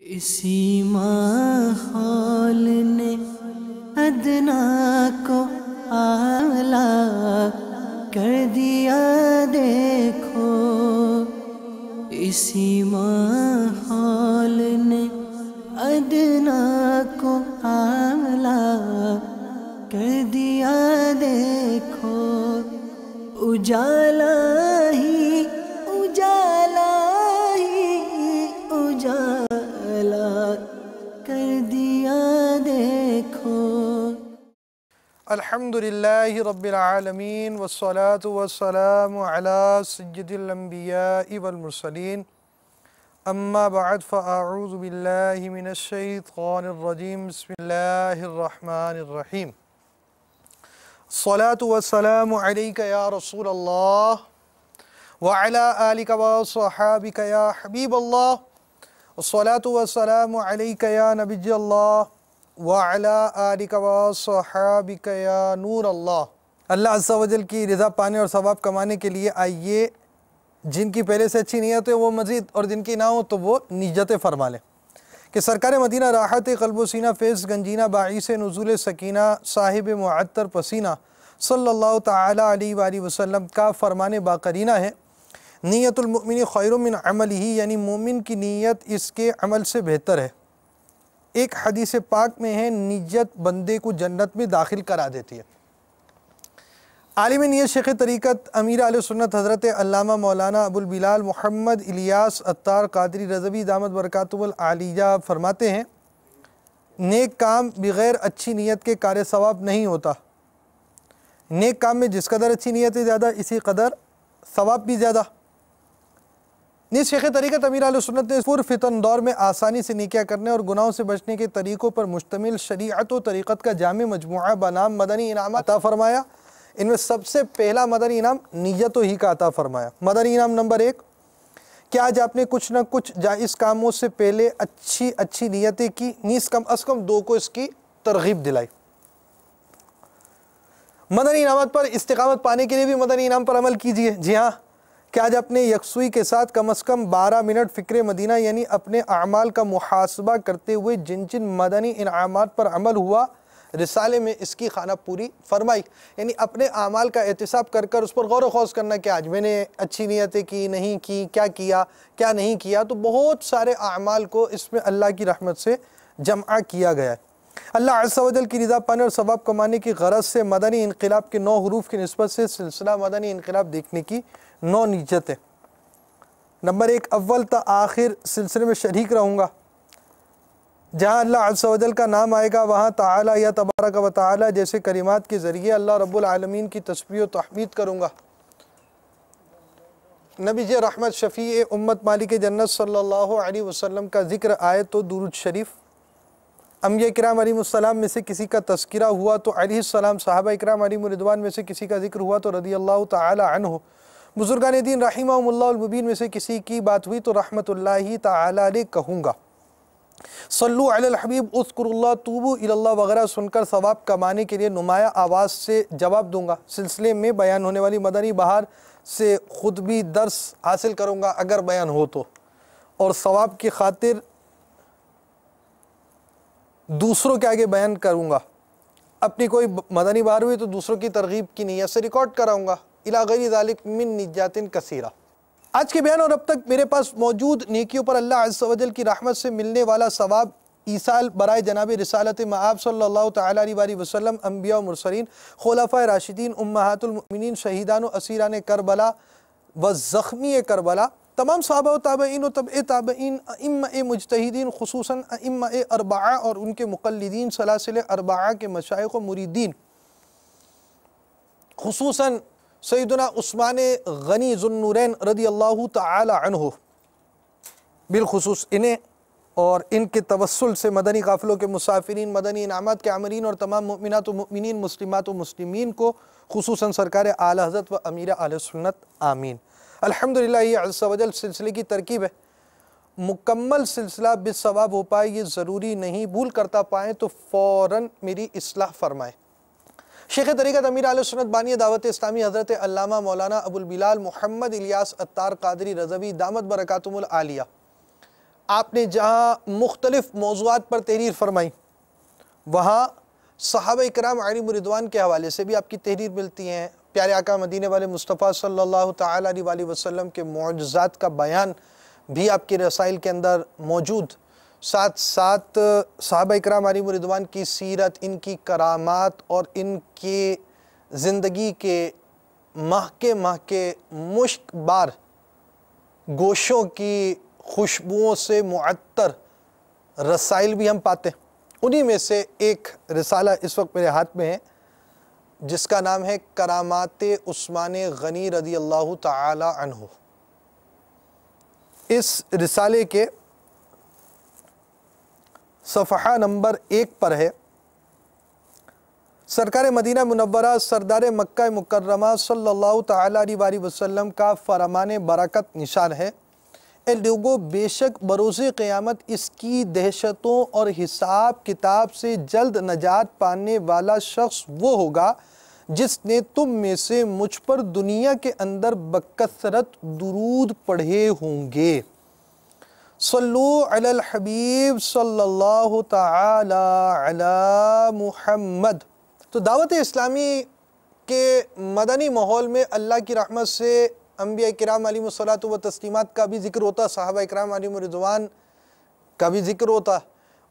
اسی ماحول نے ادنا کو اعلیٰ کر دیا دیکھو، اسی ماحول نے ادنا کو اعلیٰ کر دیا دیکھو، اجالا ہی اجالا ہی اجالا کر دیا دیکھو۔ الحمدللہ رب العالمین والصلاة والسلام علی سید الانبیاء والمرسلین، اما بعد فاعوذ باللہ من الشیطان الرجیم، بسم اللہ الرحمن الرحیم۔ الصلاة والسلام علیک یا رسول اللہ وعلی آلک وصحابک یا حبیب اللہ، الصلاة والسلام علیک یا نبی اللہ وعلی آلک وصحابک یا نور اللہ۔ اللہ عز و جل کی رضا پانے اور ثواب کمانے کے لیے آئیے، جن کی پہلے سے اچھی نیت ہے وہ مزید، اور جن کی نہ ہو تو وہ نیتیں فرما لیں کہ سرکار مدینہ راحت قلب و سینہ فیض گنجینہ باعث نزول سکینہ صاحب معطر پسینہ صلی اللہ تعالی علیہ وآلہ وسلم کا فرمان باقرینہ ہے، نیت المؤمن خیر من عملہ، یعنی مومن کی نیت اس کے عمل سے بہتر ہے۔ ایک حدیث پاک میں ہے نیت بندے کو جنت میں داخل کرا دیتی ہے۔ عالم نیت شیخ طریقت امیر اہل سنت حضرت علامہ مولانا ابو البلال محمد الیاس عطار قادری رضوی دامت برکاتہ العالیہ فرماتے ہیں، نیک کام بغیر اچھی نیت کے کار ثواب نہیں ہوتا۔ نیک کام میں جس قدر اچھی نیت زیادہ، اسی قدر ثواب بھی زیادہ۔ نیز شیخ طریقت امیر اہل سنت نے پر فتن دور میں آسانی سے نیکیاں کرنے اور گناہوں سے بچنے کے طریقوں پر مشتمل شریعت و طریقت کا جامع مجموعہ بنام مدنی انعامات عطا فرمایا۔ ان میں سب سے پہلا مدنی انعام نیتوں ہی کا عطا فرمایا۔ مدنی انعام نمبر 1 کہ آج آپ نے کچھ نہ کچھ جائز کاموں سے پہلے اچھی نیتیں کی، نیز کم از کم 2 کو اس کی ترغیب دلائی۔ مدنی انعامات پر استقامت پانے کے لیے بھی مدنی انعام پر عمل کیجیے۔ جی ہاں، کہ آج اپنے یکسوئی کے ساتھ کم از کم 12 منٹ فکر مدینہ یعنی اپنے اعمال کا محاسبہ کرتے ہوئے جن مدنی انعامات پر عمل ہوا، رسالے میں اس کی خانہ پوری فرمائی، یعنی اپنے اعمال کا احتساب کر اس پر غور و خوض کرنا کہ آج میں نے اچھی نیتیں کی نہیں کی، کیا نہیں کیا، تو بہت سارے اعمال کو اس میں اللہ کی رحمت سے جمع کیا گیا ہے۔ اللہ عز و جل کی رضا پانے اور ثواب کمانے کی غرض سے مدنی انقلاب کے 9 حروف کی نسبت سے سلسلہ مدنی انقلاب دیکھنے کی 9 نیتیں۔ نمبر 1، اول تا آخر سلسلے میں شریک رہوں گا۔ جہاں اللہ عز و جل کا نام آئے گا وہاں تعالی یا تبارک و تعالی جیسے کلمات کے ذریعے اللہ رب العالمین کی تسبیح و تحمید کروں گا۔ نبی رحمت شفیع امت مالک جنت صلی اللہ علیہ وسلم کا ذکر آئے تو درود شریف، انبیاء کرام علیہ السلام میں سے کسی کا تذکرہ ہوا تو علیہ السلام، صحابہ کرام علیہ رضوان میں سے کسی کا ذکر ہوا تو رضی اللہ تعالی عنہ، بزرگان دین رحمہم اللہ المبین میں سے کسی کی بات ہوئی تو رحمت اللہ تعالی علیہ کہوں گا۔ صلو علی الحبیب اذکر اللہ توبو الی اللہ وغیرہ سن کر ثواب کمانے کے لیے نمایاں آواز سے جواب دوں گا۔ سلسلے میں بیان ہونے والی مدنی بہار سے خود بھی درس حاصل کروں گا اگر بیان ہو تو، اور ثواب کی خاطر دوسروں کے آگے بیان کروں گا۔ اپنی کوئی مدنی بہار ہوئی تو دوسروں کی ترغیب کی نیت سے ریکارڈ کراؤں گا۔ الی غیر ذالک من نجات کثیرہ۔ آج کے بیان اور اب تک میرے پاس موجود نیکیوں پر اللہ عز و جل کی رحمت سے ملنے والا ثواب ایصال برائے جناب رسالت مآب صلی اللہ تعالی علیہ وآلہ وسلم، انبیاء و مرسلین، خلفاء راشدین، امہات المؤمنین، شہیدان و اسیران کربلا و زخمی کربلا، تمام صحابہ و تابعین و تبع تابعین، ائمہ مجتہدین خصوصاً ائمہ اربعہ اور ان کے مقلدین، سلاسل اربعہ کے مشائخ و مریدین، خصوصاً سیدنا عثمان غنی ذو النورین رضی اللہ تعالی عنہ، بالخصوص انہیں اور ان کے توسل سے مدنی قافلوں کے مسافرین، مدنی انعامات کے عامرین اور تمام مؤمنات و مؤمنین، مسلمات و مسلمین کو، خصوصاً سرکار اعلی حضرت و امیر اہل سنت، آمین۔ الحمدللہ یہ عز و جل سلسلے کی ترکیب ہے، مکمل سلسلہ بالثواب ہو پائے یہ ضروری نہیں، بھول کرتا پائیں تو فوراً میری اصلاح فرمائیں۔ شیخ طریقت امیر اہل سنت بانی دعوت اسلامی حضرت علامہ مولانا ابو البلال محمد الیاس عطار قادری رضوی دامت برکاتہم العالیہ آپ نے جہاں مختلف موضوعات پر تحریر فرمائی وہاں صحابہ اکرام علیہم رضوان کے حوالے سے بھی آپ کی تحریر ملتی ہیں، پیارے آقا مدینے والے مصطفیٰ صلی اللہ تعالیٰ علیہ وآلہ وسلم کے معجزات کا بیان بھی آپ کے رسائل کے اندر موجود، ساتھ ساتھ صحابہ اکرام علیہم رضوان کی سیرت، ان کی کرامات اور ان کے زندگی کے مہکے مشک بار گوشوں کی خوشبوؤں سے معطر رسائل بھی ہم پاتے ہیں۔ انہی میں سے ایک رسالہ اس وقت میرے ہاتھ میں ہے جس کا نام ہے کرامات عثمان غنی رضی اللہ تعالی عنہ۔ اس رسالے کے صفحہ نمبر 1 پر ہے، سرکار مدینہ منورہ سردار مکہ مکرمہ صلی اللہ تعالی علیہ وآلہ وسلم کا فرمان برکت نشان ہے، اے لوگو بے شک بروز قیامت اس کی دہشتوں اور حساب کتاب سے جلد نجات پانے والا شخص وہ ہوگا جس نے تم میں سے مجھ پر دنیا کے اندر بکثرت درود پڑھے ہوں گے۔ صلو علی الحبیب صلی اللہ تعالی علی محمد۔ تو دعوت اسلامی کے مدنی ماحول میں اللہ کی رحمت سے انبیاء کرام علیہم الصلاۃ و تسلیمات کا بھی ذکر ہوتا، صحابہ اکرام علیہم رضوان کا بھی ذکر ہوتا،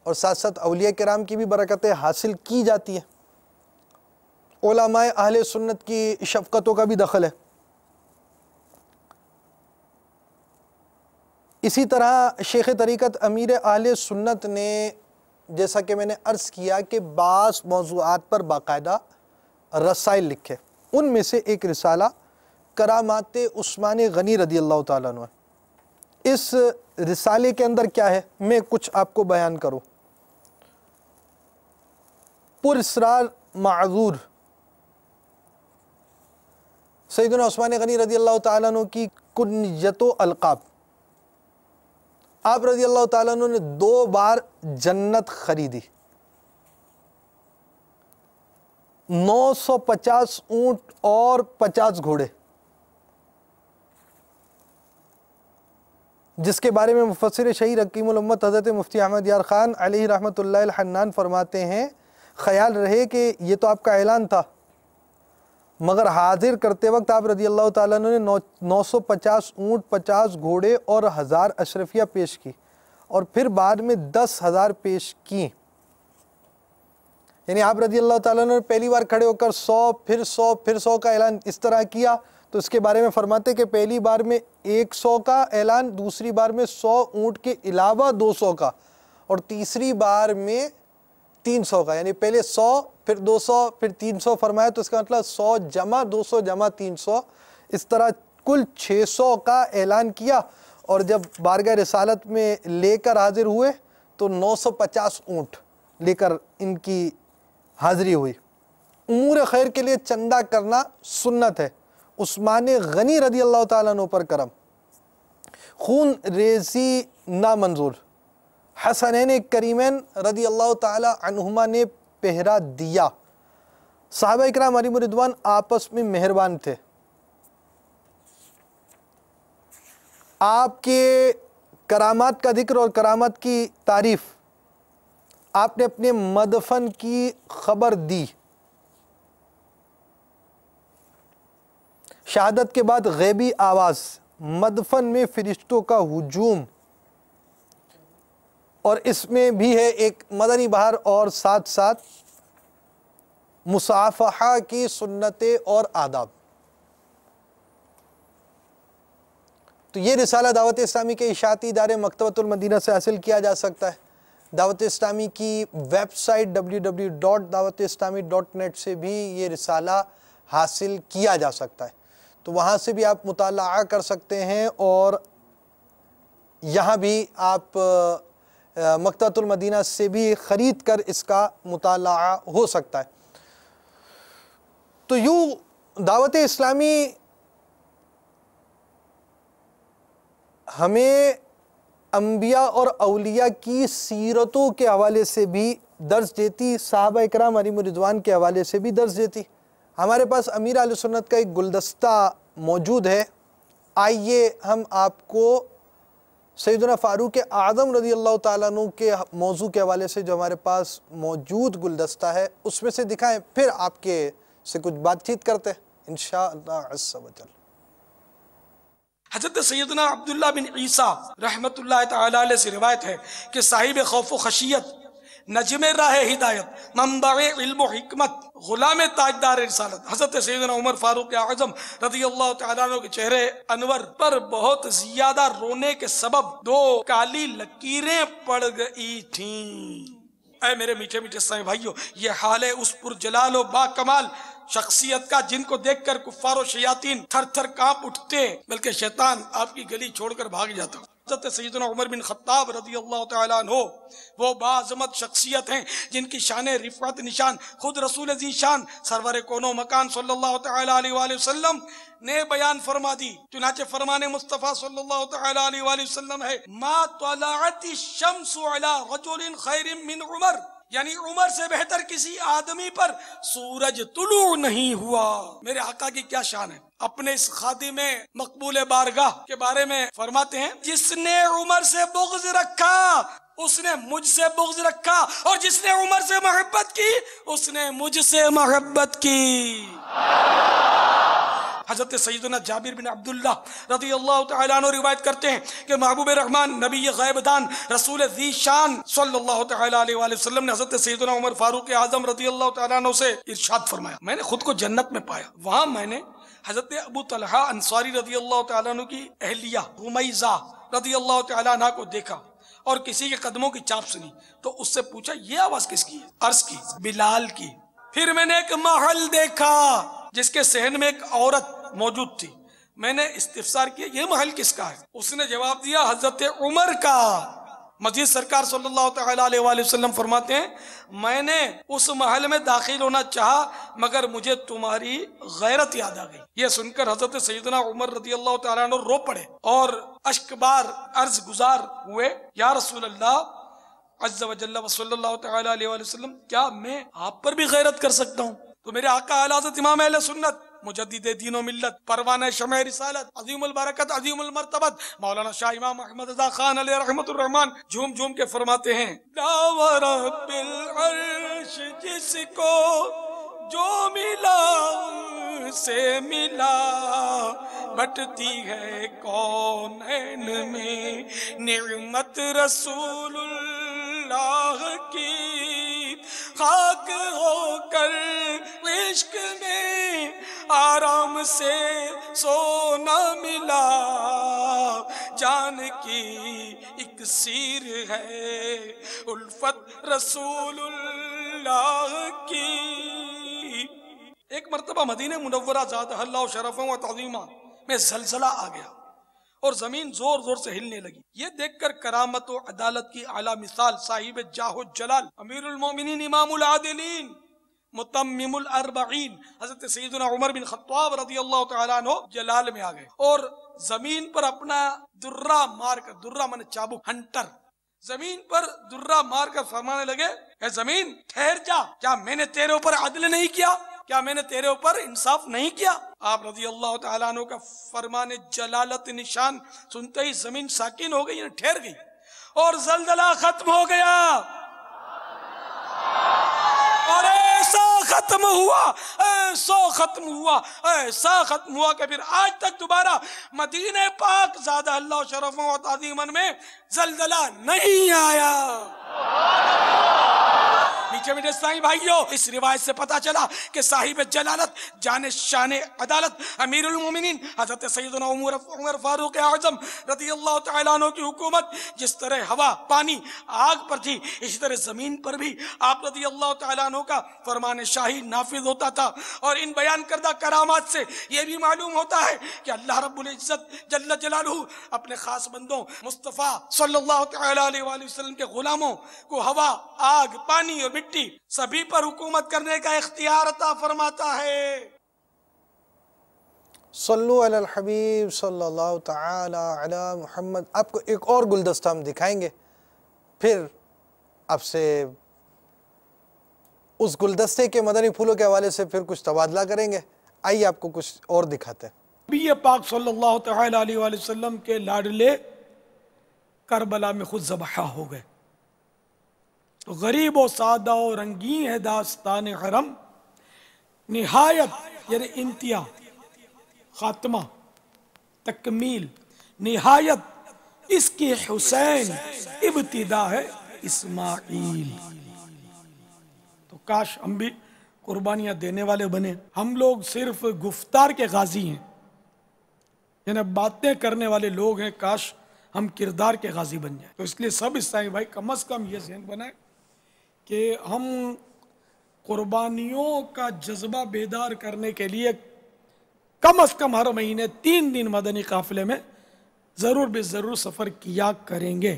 اور ساتھ ساتھ اولیاء کرام کی بھی برکتیں حاصل کی جاتی ہیں، علماء اہل سنت کی شفقتوں کا بھی دخل ہے۔ اسی طرح شیخ طریقت امیر اہل سنت نے جیسا کہ میں نے عرض کیا کہ بعض موضوعات پر باقاعدہ رسائل لکھے، ان میں سے ایک رسالہ کرامات عثمان غنی رضی اللہ تعالیٰ عنہ۔ اس رسالے کے اندر کیا ہے میں کچھ آپ کو بیان کروں۔ پر اسرار معذور سیدنا عثمان غنی رضی اللہ تعالیٰ عنہ کی کنیت و القاب، آپ رضی اللہ تعالیٰ عنہ نے 2 بار جنت خریدی، 950 اونٹ اور 50 گھوڑے، جس کے بارے میں مفسر شہیر حکیم الامت حضرت مفتی احمد یار خان علیہ رحمۃ اللہ الحنان فرماتے ہیں، خیال رہے کہ یہ تو آپ کا اعلان تھا، مگر حاضر کرتے وقت آپ رضی اللہ تعالیٰ عنہ نے 950 اونٹ، 50 گھوڑے اور 1000 اشرفیہ پیش کی، اور پھر بعد میں 10,000 پیش کی۔ یعنی آپ رضی اللہ تعالیٰ عنہ نے پہلی بار کھڑے ہو کر 100 پھر 100 پھر 100 کا اعلان اس طرح کیا، تو اس کے بارے میں فرماتے کہ پہلی بار میں 100 کا اعلان، دوسری بار میں 100 اونٹ کے علاوہ 200 کا، اور تیسری بار میں 300 کا، یعنی پہلے 100 پھر 200 پھر 300 فرمایا، تو اس کا مطلب 100 جمع 200 جمع 300، اس طرح کل 600 کا اعلان کیا، اور جب بارگاہ رسالت میں لے کر حاضر ہوئے تو 950 اونٹ لے کر ان کی حاضری ہوئی۔ امور خیر کے لیے چندہ کرنا سنت ہے، عثمان غنی رضی اللہ تعالیٰ عنہ پر کرم، خون ریزی نامنظور، حسنین کریمین رضی اللہ تعالیٰ عنہما نے پہرا دیا، صحابہ اکرام علیہم رضوان آپس میں مہربان تھے، آپ کے کرامات کا ذکر اور کرامات کی تعریف آپ نے اپنے مدفن کی خبر دی، شہادت کے بعد غیبی آواز، مدفن میں فرشتوں کا ہجوم، اور اس میں بھی ہے ایک مدنی بہار اور ساتھ ساتھ مصافحہ کی سنتیں اور آداب۔ تو یہ رسالہ دعوت اسلامی کے اشاعتی ادارے مکتبۃ المدینہ سے حاصل کیا جا سکتا ہے۔ دعوت اسلامی کی ویب سائٹ www.dawat-islami.net سے بھی یہ رسالہ حاصل کیا جا سکتا ہے، تو وہاں سے بھی آپ مطالعہ کر سکتے ہیں، اور یہاں بھی آپ مکتبۃ المدینہ سے بھی خرید کر اس کا مطالعہ ہو سکتا ہے۔ تو یوں دعوت اسلامی ہمیں انبیاء اور اولیاء کی سیرتوں کے حوالے سے بھی درس دیتی، صحابہ اکرام علیہم رضوان کے حوالے سے بھی درس دیتی۔ ہمارے پاس امیر اہل سنت کا ایک گلدستہ موجود ہے، آئیے ہم آپ کو سیدنا فاروق اعظم رضی اللہ تعالیٰ عنہ کے موضوع کے حوالے سے جو ہمارے پاس موجود گلدستہ ہے اس میں سے دکھائیں، پھر آپ کے سے کچھ بات چیت کرتے ہیں انشاءاللہ عز و جل۔ حضرت سیدنا عبداللہ بن عیسیٰ رحمت اللہ تعالیٰ علیہ سے روایت ہے کہ صاحب خوف و خشیت، نجم راہ ہدایت، منبع علم و حکمت، غلام تاجدار رسالت حضرت سیدنا عمر فاروق اعظم رضی اللہ تعالیٰ عنہ کے چہرے انور پر بہت زیادہ رونے کے سبب 2 کالی لکیریں پڑ گئی تھیں۔ اے میرے میٹھے میٹھے اسلامی بھائیو، یہ حال ہے اس پرجلال و با کمال شخصیت کا جن کو دیکھ کر کفار و شیاطین تھر تھر کانپ اٹھتے، بلکہ شیطان آپ کی گلی چھوڑ کر بھاگ جاتا۔ حضرت سیدنا عمر بن خطاب رضی اللہ تعالیٰ عنہ وہ باعظمت شخصیت ہیں جن کی شان رفعت نشان خود رسول ذی شان سرور کون و مکان صلی اللہ تعالیٰ علیہ وآلہ وسلم نے بیان فرما دی۔ چنانچہ فرمان مصطفیٰ صلی اللہ تعالیٰ علیہ وآلہ وسلم ہے ما طلعت الشمس علی رجل خیر من عمر، یعنی عمر سے بہتر کسی آدمی پر سورج طلوع نہیں ہوا۔ میرے آقا کی کیا شان ہے، اپنے اس خادم مقبول بارگاہ کے بارے میں فرماتے ہیں جس نے عمر سے بغض رکھا اس نے مجھ سے بغض رکھا، اور جس نے عمر سے محبت کی اس نے مجھ سے محبت کی۔ حضرت سیدنا جابر بن عبداللہ رضی اللہ تعالیٰ عنہ روایت کرتے ہیں کہ محبوب رحمان نبی غیب دان رسول ذی شان صلی اللہ تعالیٰ علیہ وآلہ وسلم نے حضرت سیدنا عمر فاروق اعظم رضی اللہ تعالیٰ عنہ سے ارشاد فرمایا، میں نے خود کو جنت میں پایا، وہاں میں نے حضرت ابو طلحہ انصاری رضی اللہ تعالیٰ عنہ کی اہلیہ رمیزہ رضی اللہ تعالیٰ عنہ کو دیکھا اور کسی کے قدموں کی چاپ سنی، تو اس سے پوچھا یہ آواز کس کی ہے؟ عرض کی بلال کی۔ پھر میں نے ایک محل دیکھا جس کے صحن میں ایک عورت موجود تھی، میں نے استفسار کیا یہ محل کس کا ہے؟ اس نے جواب دیا حضرت عمر کا۔ مزید سرکار صلی اللہ تعالیٰ علیہ وآلہ وسلم فرماتے ہیں میں نے اس محل میں داخل ہونا چاہا مگر مجھے تمہاری غیرت یاد آ گئی۔ یہ سن کر حضرت سیدنا عمر رضی اللہ تعالیٰ عنہ رو پڑے اور اشک بار عرض گزار ہوئے، یا رسول اللہ عز و جل و صلی اللہ تعالیٰ علیہ وآلہ وسلم، کیا میں آپ پر بھی غیرت کر سکتا ہوں؟ تو میرے آقا اعلی حضرت امام اہل سنت مجدد دین و ملت پروانہ شمع رسالت عظیم البرکت عظیم المرتبت مولانا شاہ امام احمد رضا خان علیہ رحمت الرحمن جھوم جھوم کے فرماتے ہیں لا رب العرش جس کو جو ملا سے ملا، بٹتی ہے کونین میں نعمت رسول اللہ کی، خاک ہو کر عشق میں آرام سے سونا ملا، جان کی اکسیر ہے الفت رسول اللہ کی۔ ایک مرتبہ مدینہ منورہ زادہ اللہ شرفا و تعظیما میں زلزلہ آ گیا اور زمین زور زور سے ہلنے لگی۔ یہ دیکھ کر کرامت و عدالت کی اعلیٰ مثال صاحب جاہ و جلال امیر المومنین امام العادلین متمم الاربعین حضرت سیدنا عمر بن خطاب رضی اللہ تعالیٰ عنہ جلال میں آ گئے اور زمین پر اپنا درہ مار کر، درہ من چابک ہنٹر، زمین پر درہ مار کر فرمانے لگے اے زمین ٹھہر جا، کیا میں نے تیرے اوپر عدل نہیں کیا؟ کیا میں نے تیرے اوپر انصاف نہیں کیا؟ آپ رضی اللہ تعالیٰ عنہ کا فرمان جلالت نشان سنتے ہی زمین ساکن ہو گئی، ٹھہر گئی اور زلزلہ ختم ہو گیا، اور ایسا ختم ہوا، ایسا ختم ہوا، ایسا ختم ہوا کہ پھر آج تک دوبارہ مدینہ پاک زادہ اللہ شرفا و تعظیما میں زلزلہ نہیں آیا۔ میٹھے میٹھے اسلامی بھائیوں، اس روایت سے پتا چلا کہ صاحب جلالت جان شان عدالت امیر المومنین حضرت سیدنا عمر فاروق اعظم رضی اللہ تعالیٰ عنہ کی حکومت جس طرح ہوا پانی آگ پر تھی، اسی طرح زمین پر بھی آپ رضی اللہ تعالیٰ عنہ کا فرمان شاہی نافذ ہوتا تھا۔ اور ان بیان کردہ کرامات سے یہ بھی معلوم ہوتا ہے کہ اللہ رب العزت جل جلالہ اپنے خاص بندوں مصطفیٰ صلی اللہ تعالیٰ علیہ وآلہ وسلم کے غلاموں کو ہوا، آگ، پانی اور مٹی سبھی پر حکومت کرنے کا اختیار عطا فرماتا ہے۔ صلو علی الحبیب صلی اللہ تعالی علی محمد۔ آپ کو ایک اور گلدستہ ہم دکھائیں گے، پھر آپ سے اس گلدستے کے مدنی پھولوں کے حوالے سے پھر کچھ تبادلہ کریں گے۔ آئیے آپ کو کچھ اور دکھاتے ہیں۔ نبی پاک صلی اللہ تعالیٰ علیہ وآلہ وسلم کے لاڈلے کربلا میں خود ذبح ہو گئے. تو غریب و سادہ و رنگین ہے داستان حرم، نہایت یعنی انتہا، خاتمہ، تکمیل، نہایت اس کی حسین، ابتدا ہے اسماعیل. تو کاش ہم بھی قربانیاں دینے والے بنے. ہم لوگ صرف گفتار کے غازی ہیں، یعنی باتیں کرنے والے لوگ ہیں. کاش ہم کردار کے غازی بن جائیں. تو اس لیے سب اسلامی بھائی کم از کم یہ ذہن بنائیں کہ ہم قربانیوں کا جذبہ بیدار کرنے کے لیے کم از کم ہر مہینے 3 دن مدنی قافلے میں ضرور بے ضرور سفر کیا کریں گے.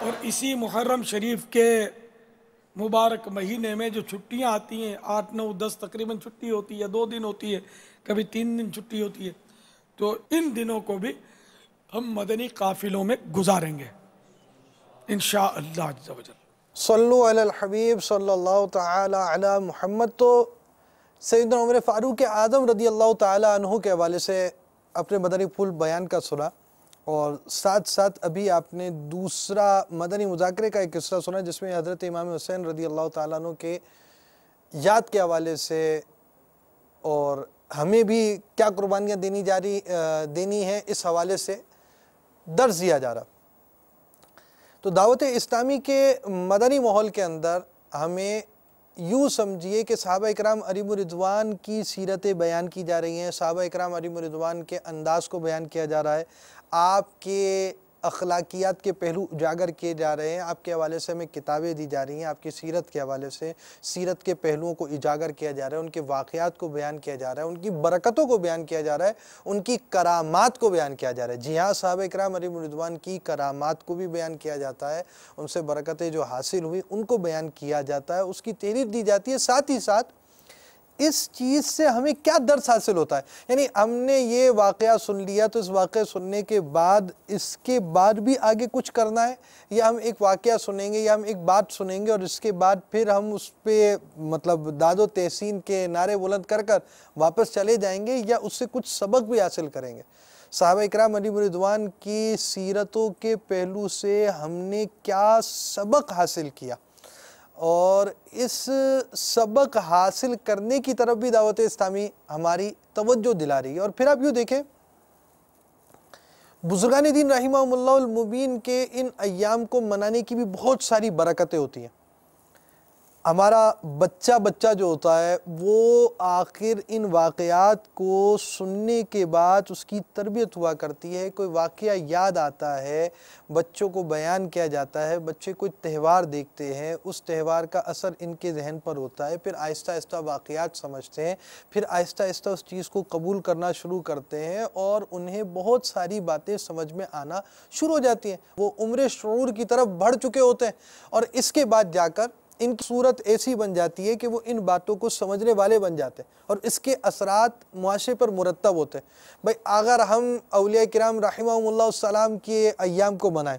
اور اسی محرم شریف کے مبارک مہینے میں جو چھٹیاں آتی ہیں، 8، 9، 10 تقریباً چھٹی ہوتی ہے، 2 دن ہوتی ہے، کبھی 3 دن چھٹی ہوتی ہے. تو ان دنوں کو بھی ہم مدنی قافلوں میں گزاریں گے انشاءاللہ عز و جل. صلو علی الحبیب صلی اللہ تعالی علی محمد. تو سیدنا عمر فاروق اعظم رضی اللہ تعالی عنہ کے حوالے سے اپنے مدنی پھول بیان کا سنا، اور ساتھ ساتھ ابھی آپ نے دوسرا مدنی مذاکرے کا ایک قصہ سنا جس میں حضرت امام حسین رضی اللہ تعالیٰ عنہ کے یاد کے حوالے سے اور ہمیں بھی کیا قربانیاں دینی ہیں اس حوالے سے درس دیا جا رہا. تو دعوت اسلامی کے مدنی ماحول کے اندر ہمیں یوں سمجھیے کہ صحابہ اکرام علیہم رضوان کی سیرتیں بیان کی جا رہی ہیں، صحابہ اکرام علیہم رضوان کے انداز کو بیان کیا جا رہا ہے، آپ کے اخلاقیات کے پہلو اجاگر کیے جا رہے ہیں، آپ کے حوالے سے ہمیں کتابیں دی جا رہی ہیں، آپ کی سیرت کے حوالے سے سیرت کے پہلوؤں کو اجاگر کیا جا رہا ہے، ان کے واقعات کو بیان کیا جا رہا ہے، ان کی برکتوں کو بیان کیا جا رہا ہے، ان کی کرامات کو بیان کیا جا رہا ہے. جی ہاں، صحابہ اکرام علیہم رضوان کی کرامات کو بھی بیان کیا جاتا ہے، ان سے برکتیں جو حاصل ہوئی ان کو بیان کیا جاتا ہے، اس کی تعریف دی جاتی ہے. ساتھ ہی ساتھ اس چیز سے ہمیں کیا درس حاصل ہوتا ہے، یعنی ہم نے یہ واقعہ سن لیا تو اس واقعہ سننے کے بعد اس کے بعد بھی آگے کچھ کرنا ہے، یا ہم ایک واقعہ سنیں گے یا ہم ایک بات سنیں گے اور اس کے بعد پھر ہم اس پہ مطلب داد و تحسین کے نعرے بلند کر واپس چلے جائیں گے، یا اس سے کچھ سبق بھی حاصل کریں گے. صحابہ اکرام علیہم رضوان کی سیرتوں کے پہلو سے ہم نے کیا سبق حاصل کیا، اور اس سبق حاصل کرنے کی طرف بھی دعوت اسلامی ہماری توجہ دلا رہی ہے. اور پھر آپ یوں دیکھیں، بزرگان دین رحمہم اللہ المبین کے ان ایام کو منانے کی بھی بہت ساری برکتیں ہوتی ہیں. ہمارا بچہ جو ہوتا ہے وہ آخر ان واقعات کو سننے کے بعد اس کی تربیت ہوا کرتی ہے. کوئی واقعہ یاد آتا ہے، بچوں کو بیان کیا جاتا ہے، بچے کوئی تہوار دیکھتے ہیں، اس تہوار کا اثر ان کے ذہن پر ہوتا ہے، پھر آہستہ آہستہ واقعات سمجھتے ہیں، پھر آہستہ آہستہ اس چیز کو قبول کرنا شروع کرتے ہیں، اور انہیں بہت ساری باتیں سمجھ میں آنا شروع ہو جاتی ہیں. وہ عمر شعور کی طرف بڑھ چکے ہوتے ہیں، اور اس کے بعد جا کر ان کی صورت ایسی بن جاتی ہے کہ وہ ان باتوں کو سمجھنے والے بن جاتے ہیں، اور اس کے اثرات معاشرے پر مرتب ہوتے ہیں. بھئی اگر ہم اولیاء کرام رحمہم اللہ السلام کے ایام کو منائیں،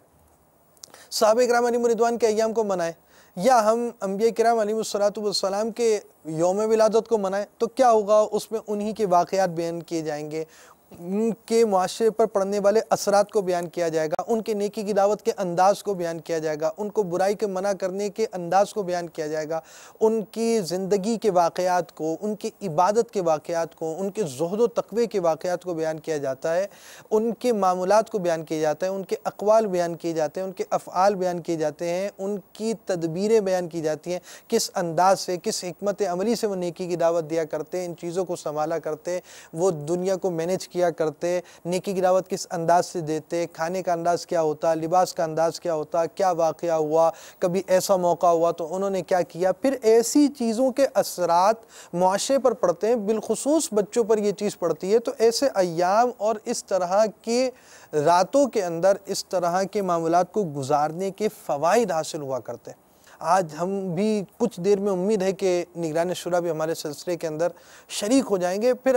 صحابہ کرام علیہم رضوان کے ایام کو منائیں، یا ہم انبیاء کرام علیہم السلام کے یوم ولادت کو منائیں، تو کیا ہوگا؟ اس میں انہی کے واقعات بیان کیے جائیں گے، ان کے معاشرے پر پڑنے والے اثرات کو بیان کیا جائے گا، ان کے نیکی کی دعوت کے انداز کو بیان کیا جائے گا، ان کو برائی کے منع کرنے کے انداز کو بیان کیا جائے گا، ان کی زندگی کے واقعات کو، ان کی عبادت کے واقعات کو، ان کے زہد و تقوی کے واقعات کو بیان کیا جاتا ہے، ان کے معاملات کو بیان کیا جاتا ہے، ان کے اقوال بیان کیے جاتے ہیں، ان کے افعال بیان کیے جاتے ہیں، ان کی تدبیریں بیان کی جاتی ہیں، کس انداز سے، کس حکمت عملی سے وہ نیکی کی دعوت دیا کرتے ہیں، ان چیزوں کو سنبھالا کرتے، وہ دنیا کو مینیج کیا کرتے، نیکی کی دعوت کس انداز سے دیتے، کھانے کا انداز کیا ہوتا، لباس کا انداز کیا ہوتا، کیا واقعہ ہوا، کبھی ایسا موقع ہوا تو انہوں نے کیا کیا. پھر ایسی چیزوں کے اثرات معاشرے پر پڑتے ہیں، بالخصوص بچوں پر یہ چیز پڑتی ہے. تو ایسے ایام اور اس طرح کے راتوں کے اندر اس طرح کے معاملات کو گزارنے کے فوائد حاصل ہوا کرتے ہیں. آج ہم بھی کچھ دیر میں امید ہے کہ نگران شورا بھی ہمارے سلسلے کے اندر شریک ہو جائیں گے. پھر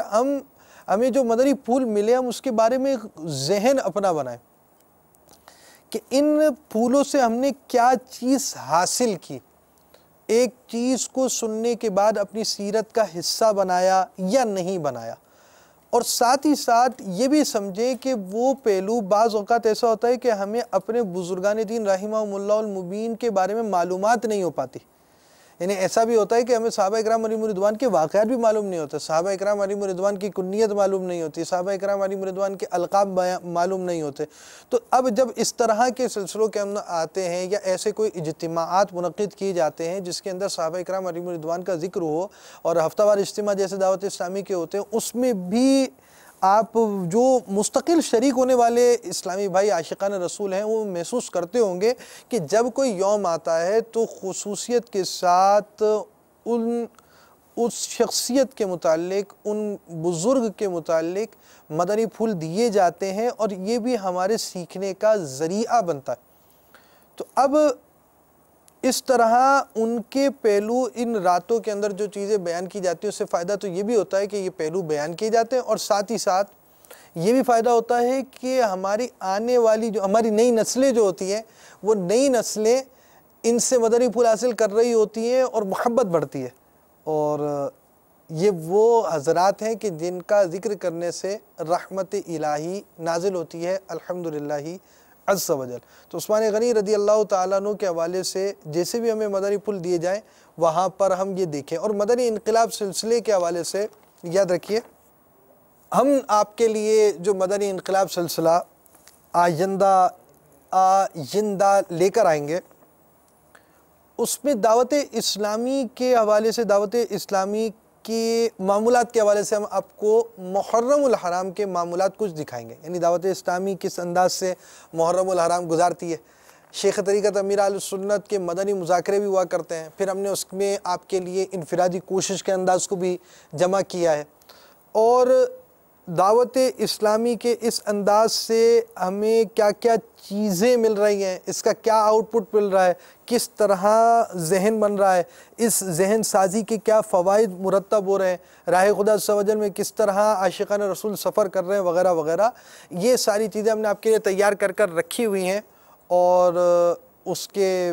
ہمیں جو مدنی پھول ملے ہم اس کے بارے میں ذہن اپنا بنائیں کہ ان پھولوں سے ہم نے کیا چیز حاصل کی. ایک چیز کو سننے کے بعد اپنی سیرت کا حصہ بنایا یا نہیں بنایا. اور ساتھ ہی ساتھ یہ بھی سمجھیں کہ وہ پہلو بعض اوقات ایسا ہوتا ہے کہ ہمیں اپنے بزرگان دین رحمہم اللہ المبین کے بارے میں معلومات نہیں ہو پاتی. یعنی ایسا بھی ہوتا ہے کہ ہمیں صحابہ اکرام علیہم رضوان کے واقعات بھی معلوم نہیں ہوتے, صحابہ اکرام علیہم رضوان کی کنیت معلوم نہیں ہوتی, صحابہ اکرام علیہم رضوان کے القاب معلوم نہیں ہوتے. تو اب جب اس طرح کے سلسلوں کے اندر آتے ہیں یا ایسے کوئی اجتماعات منعقد کیے جاتے ہیں جس کے اندر صحابہ اکرام علیہم رضوان کا ذکر ہو, اور ہفتہ وار اجتماع جیسے دعوت اسلامی کے ہوتے ہیں, اس میں بھی آپ جو مستقل شریک ہونے والے اسلامی بھائی عاشقان رسول ہیں وہ محسوس کرتے ہوں گے کہ جب کوئی یوم آتا ہے تو خصوصیت کے ساتھ اس شخصیت کے متعلق, ان بزرگ کے متعلق مدنی پھول دیے جاتے ہیں, اور یہ بھی ہمارے سیکھنے کا ذریعہ بنتا ہے. تو اب اس طرح ان کے پہلو ان راتوں کے اندر جو چیزیں بیان کی جاتی ہیں اس سے فائدہ تو یہ بھی ہوتا ہے کہ یہ پہلو بیان کیے جاتے ہیں, اور ساتھ ہی ساتھ یہ بھی فائدہ ہوتا ہے کہ ہماری آنے والی جو ہماری نئی نسلیں جو ہوتی ہیں وہ نئی نسلیں ان سے مدنی پھول حاصل کر رہی ہوتی ہیں اور محبت بڑھتی ہے. اور یہ وہ حضرات ہیں کہ جن کا ذکر کرنے سے رحمت الہی نازل ہوتی ہے الحمدللہ عز و جل. تو عثمان غنی رضی اللہ تعالیٰ عنہ کے حوالے سے جیسے بھی ہمیں مدنی پھول دیے جائیں وہاں پر ہم یہ دیکھیں. اور مدنی انقلاب سلسلے کے حوالے سے یاد رکھیے, ہم آپ کے لیے جو مدنی انقلاب سلسلہ آئندہ لے کر آئیں گے اس میں دعوت اسلامی کے حوالے سے, دعوت اسلامی کے معمولات کے حوالے سے ہم آپ کو محرم الحرام کے معمولات کچھ دکھائیں گے. یعنی دعوت اسلامی کس انداز سے محرم الحرام گزارتی ہے. شیخ طریقت امیر اہل سنت کے مدنی مذاکرے بھی ہوا کرتے ہیں, پھر ہم نے اس میں آپ کے لیے انفرادی کوشش کے انداز کو بھی جمع کیا ہے. اور دعوت اسلامی کے اس انداز سے ہمیں کیا کیا چیزیں مل رہی ہیں, اس کا کیا آؤٹ پٹ مل رہا ہے, کس طرح ذہن بن رہا ہے, اس ذہن سازی کے کیا فوائد مرتب ہو رہے ہیں, راہ خدا عز و جل میں کس طرح عاشقان رسول سفر کر رہے ہیں وغیرہ وغیرہ. یہ ساری چیزیں ہم نے آپ کے لیے تیار کر رکھی ہوئی ہیں. اور اس کے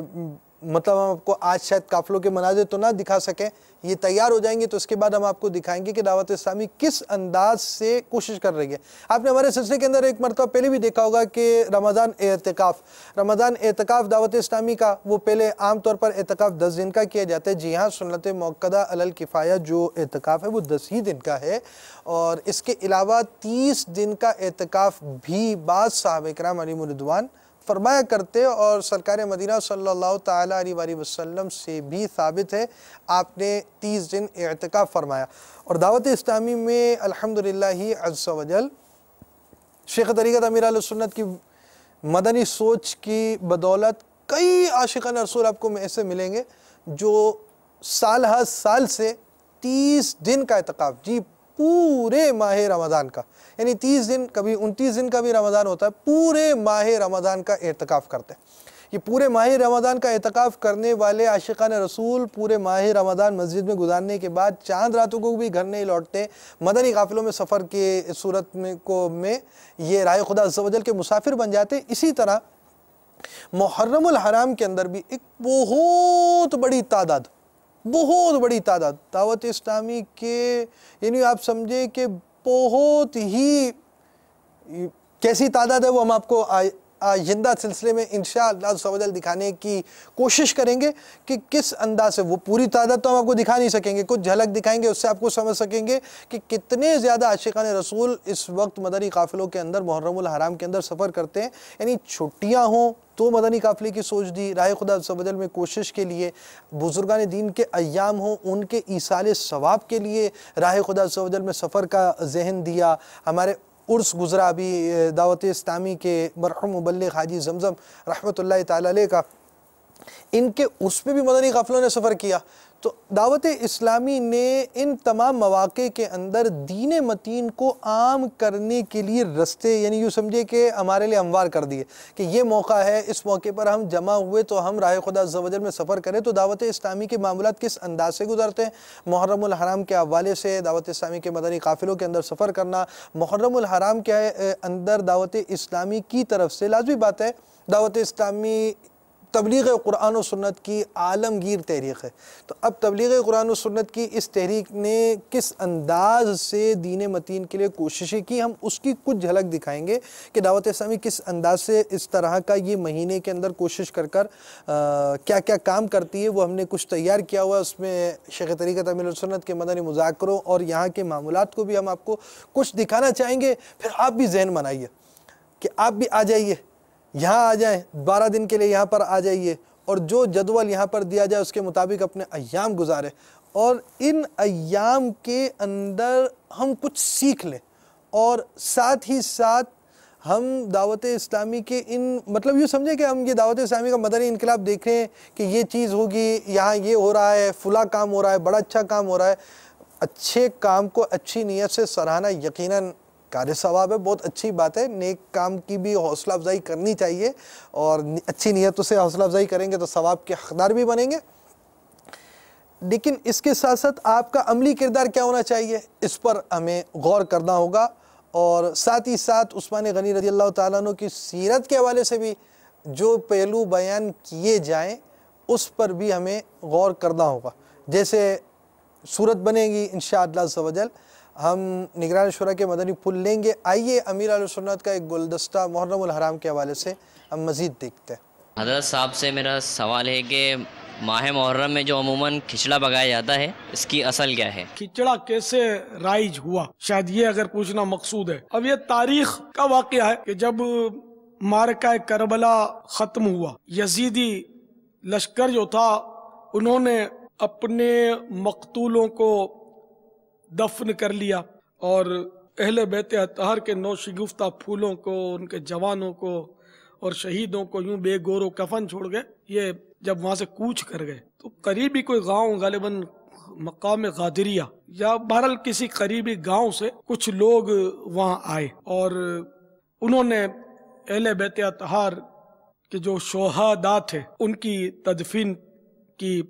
مطلب ہم آپ کو آج شاید قافلوں کے مناظر تو نہ دکھا سکیں, یہ تیار ہو جائیں گے تو اس کے بعد ہم آپ کو دکھائیں گے کہ دعوت اسلامی کس انداز سے کوشش کر رہی ہے. آپ نے ہمارے سلسلے کے اندر ایک مرتبہ پہلے بھی دیکھا ہوگا کہ رمضان اعتکاف دعوت اسلامی کا وہ پہلے عام طور پر اعتکاف 10 دن کا کیا جاتا ہے. جی ہاں, سنت موقدہ علی الکفایہ جو اعتکاف ہے وہ 10 ہی دن کا ہے, اور اس کے علاوہ 30 دن کا اعتکاف بھی بعض صحابہ کرام علیہم رضوان فرمایا کرتے, اور سرکار مدینہ صلی اللہ تعالیٰ علیہ وآلہ وسلم سے بھی ثابت ہے آپ نے 30 دن اعتکاف فرمایا. اور دعوت اسلامی میں الحمدللہ عز و جل شیخ طریقت امیر اہل سنت کی مدنی سوچ کی بدولت کئی عاشقان رسول آپ کو ایسے ملیں گے جو سال ہر سال سے 30 دن کا اعتکاف, جی پورے ماہ رمضان کا, یعنی 30 دن کبھی 29 دن کا بھی رمضان ہوتا ہے, پورے ماہ رمضان کا اعتکاف کرتے ہیں. یہ پورے ماہ رمضان کا اعتکاف کرنے والے عاشقان رسول پورے ماہ رمضان مسجد میں گزارنے کے بعد چاند راتوں کو بھی گھر نہیں لوٹتے, مدنی قافلوں میں سفر کے صورت میں یہ راہ خدا عز و جل کے مسافر بن جاتے. اسی طرح محرم الحرام کے اندر بھی ایک بہت بڑی تعداد دعوت اسلامی کے, یعنی آپ سمجھے کہ بہت ہی کیسی تعداد ہے وہ ہم آپ کو آئندہ سلسلے میں انشاءاللہ عز و جل دکھانے کی کوشش کریں گے کہ کس انداز سے. وہ پوری تعداد تو ہم آپ کو دکھا نہیں سکیں گے, کچھ جھلک دکھائیں گے, اس سے آپ کو سمجھ سکیں گے کہ کتنے زیادہ عاشقان رسول اس وقت مدنی قافلوں کے اندر محرم الحرام کے اندر سفر کرتے ہیں. یعنی چھٹیاں ہوں تو مدنی قافلے کی سوچ دی, راہ خدا عز و جل میں کوشش کے لیے, بزرگان دین کے ایام ہوں ان کے ایصال ثواب کے لیے راہ خدا عز و جل میں سفر کا ذہن دیا. ہمارے عرس گزرا بھی دعوت اسلامی کے مرحوم مبلغ حاجی زمزم رحمۃ اللہ تعالی علیہ کا, ان کے عرس پہ بھی مدنی قافلوں نے سفر کیا. تو دعوت اسلامی نے ان تمام مواقع کے اندر دین متین کو عام کرنے کے لیے رستے, یعنی یوں سمجھے کہ ہمارے لیے ہموار کر دیے کہ یہ موقع ہے, اس موقع پر ہم جمع ہوئے تو ہم راہ خدا عز و جل میں سفر کریں. تو دعوت اسلامی کے معاملات کس انداز سے گزرتے ہیں, محرم الحرام کے حوالے سے دعوت اسلامی کے مدنی قافلوں کے اندر سفر کرنا, محرم الحرام کے اندر دعوت اسلامی کی طرف سے لازمی بات ہے دعوت اسلامی تبلیغ قرآن و سنت کی عالمگیر تحریک ہے۔ تو اب تبلیغ قرآن و سنت کی اس تحریک نے کس انداز سے دین متین کے لیے کوششیں کی، ہم اس کی کچھ جھلک دکھائیں گے کہ دعوت اسلامی کس انداز سے اس طرح کا یہ مہینے کے اندر کوشش کر کیا کیا کام کرتی ہے۔ وہ ہم نے کچھ تیار کیا ہوا ہے، اس میں شیخ طریقت امیر سنت کے مدنی مذاکروں اور یہاں کے معمولات کو بھی ہم آپ کو کچھ دکھانا چاہیں گے۔ پھر آپ بھی ذہن بنائیے کہ آپ بھی آ جائیے، یہاں آ جائیں، 12 دن کے لیے یہاں پر آ جائیے، اور جو جدول یہاں پر دیا جائے اس کے مطابق اپنے ایام گزارے، اور ان ایام کے اندر ہم کچھ سیکھ لیں، اور ساتھ ہی ساتھ ہم دعوت اسلامی کے مطلب یہ سمجھیں کہ ہم یہ دعوت اسلامی کا مدنی انقلاب دیکھ رہے ہیں کہ یہ چیز ہوگی، یہاں یہ ہو رہا ہے، فلاں کام ہو رہا ہے، بڑا اچھا کام ہو رہا ہے۔ اچھے کام کو اچھی نیت سے سراہنا یقیناً کار ثواب ہے، بہت اچھی بات ہے، نیک کام کی بھی حوصلہ افزائی کرنی چاہیے، اور اچھی نیتوں سے حوصلہ افزائی کریں گے تو ثواب کے حقدار بھی بنیں گے۔ لیکن اس کے ساتھ ساتھ آپ کا عملی کردار کیا ہونا چاہیے، اس پر ہمیں غور کرنا ہوگا، اور ساتھ ہی ساتھ عثمان غنی رضی اللہ تعالیٰ عنہ کی سیرت کے حوالے سے بھی جو پہلو بیان کیے جائیں اس پر بھی ہمیں غور کرنا ہوگا۔ جیسے صورت بنے گی انشاءاللہ عز و جل، ہم نگران شورا کے مدنی پھول لیں گے۔ آئیے امیر اہل سنت کا ایک گلدستہ محرم الحرام کے حوالے سے ہم مزید دیکھتے ہیں۔ حضرت صاحب سے میرا سوال ہے کہ ماہ محرم میں جو عموماً کھچڑا پکایا جاتا ہے، اس کی اصل کیا ہے؟ کھچڑا کیسے رائج ہوا، شاید یہ اگر پوچھنا مقصود ہے۔ اب یہ تاریخ کا واقعہ ہے کہ جب معرکہ کربلا ختم ہوا، یزیدی لشکر جو تھا انہوں نے اپنے مقتولوں کو دفن کر لیا، اور اہل بیت اطہار کے نو شگفتہ پھولوں کو، ان کے جوانوں کو اور شہیدوں کو یوں بے گور و کفن چھوڑ گئے۔ یہ جب وہاں سے کوچ کر گئے تو قریبی کوئی گاؤں، غالباً مقام غادریہ یا بہرحال کسی قریبی گاؤں سے کچھ لوگ وہاں آئے، اور انہوں نے اہل بیت اطہار کے جو شہداء تھے ان کی تدفین کی،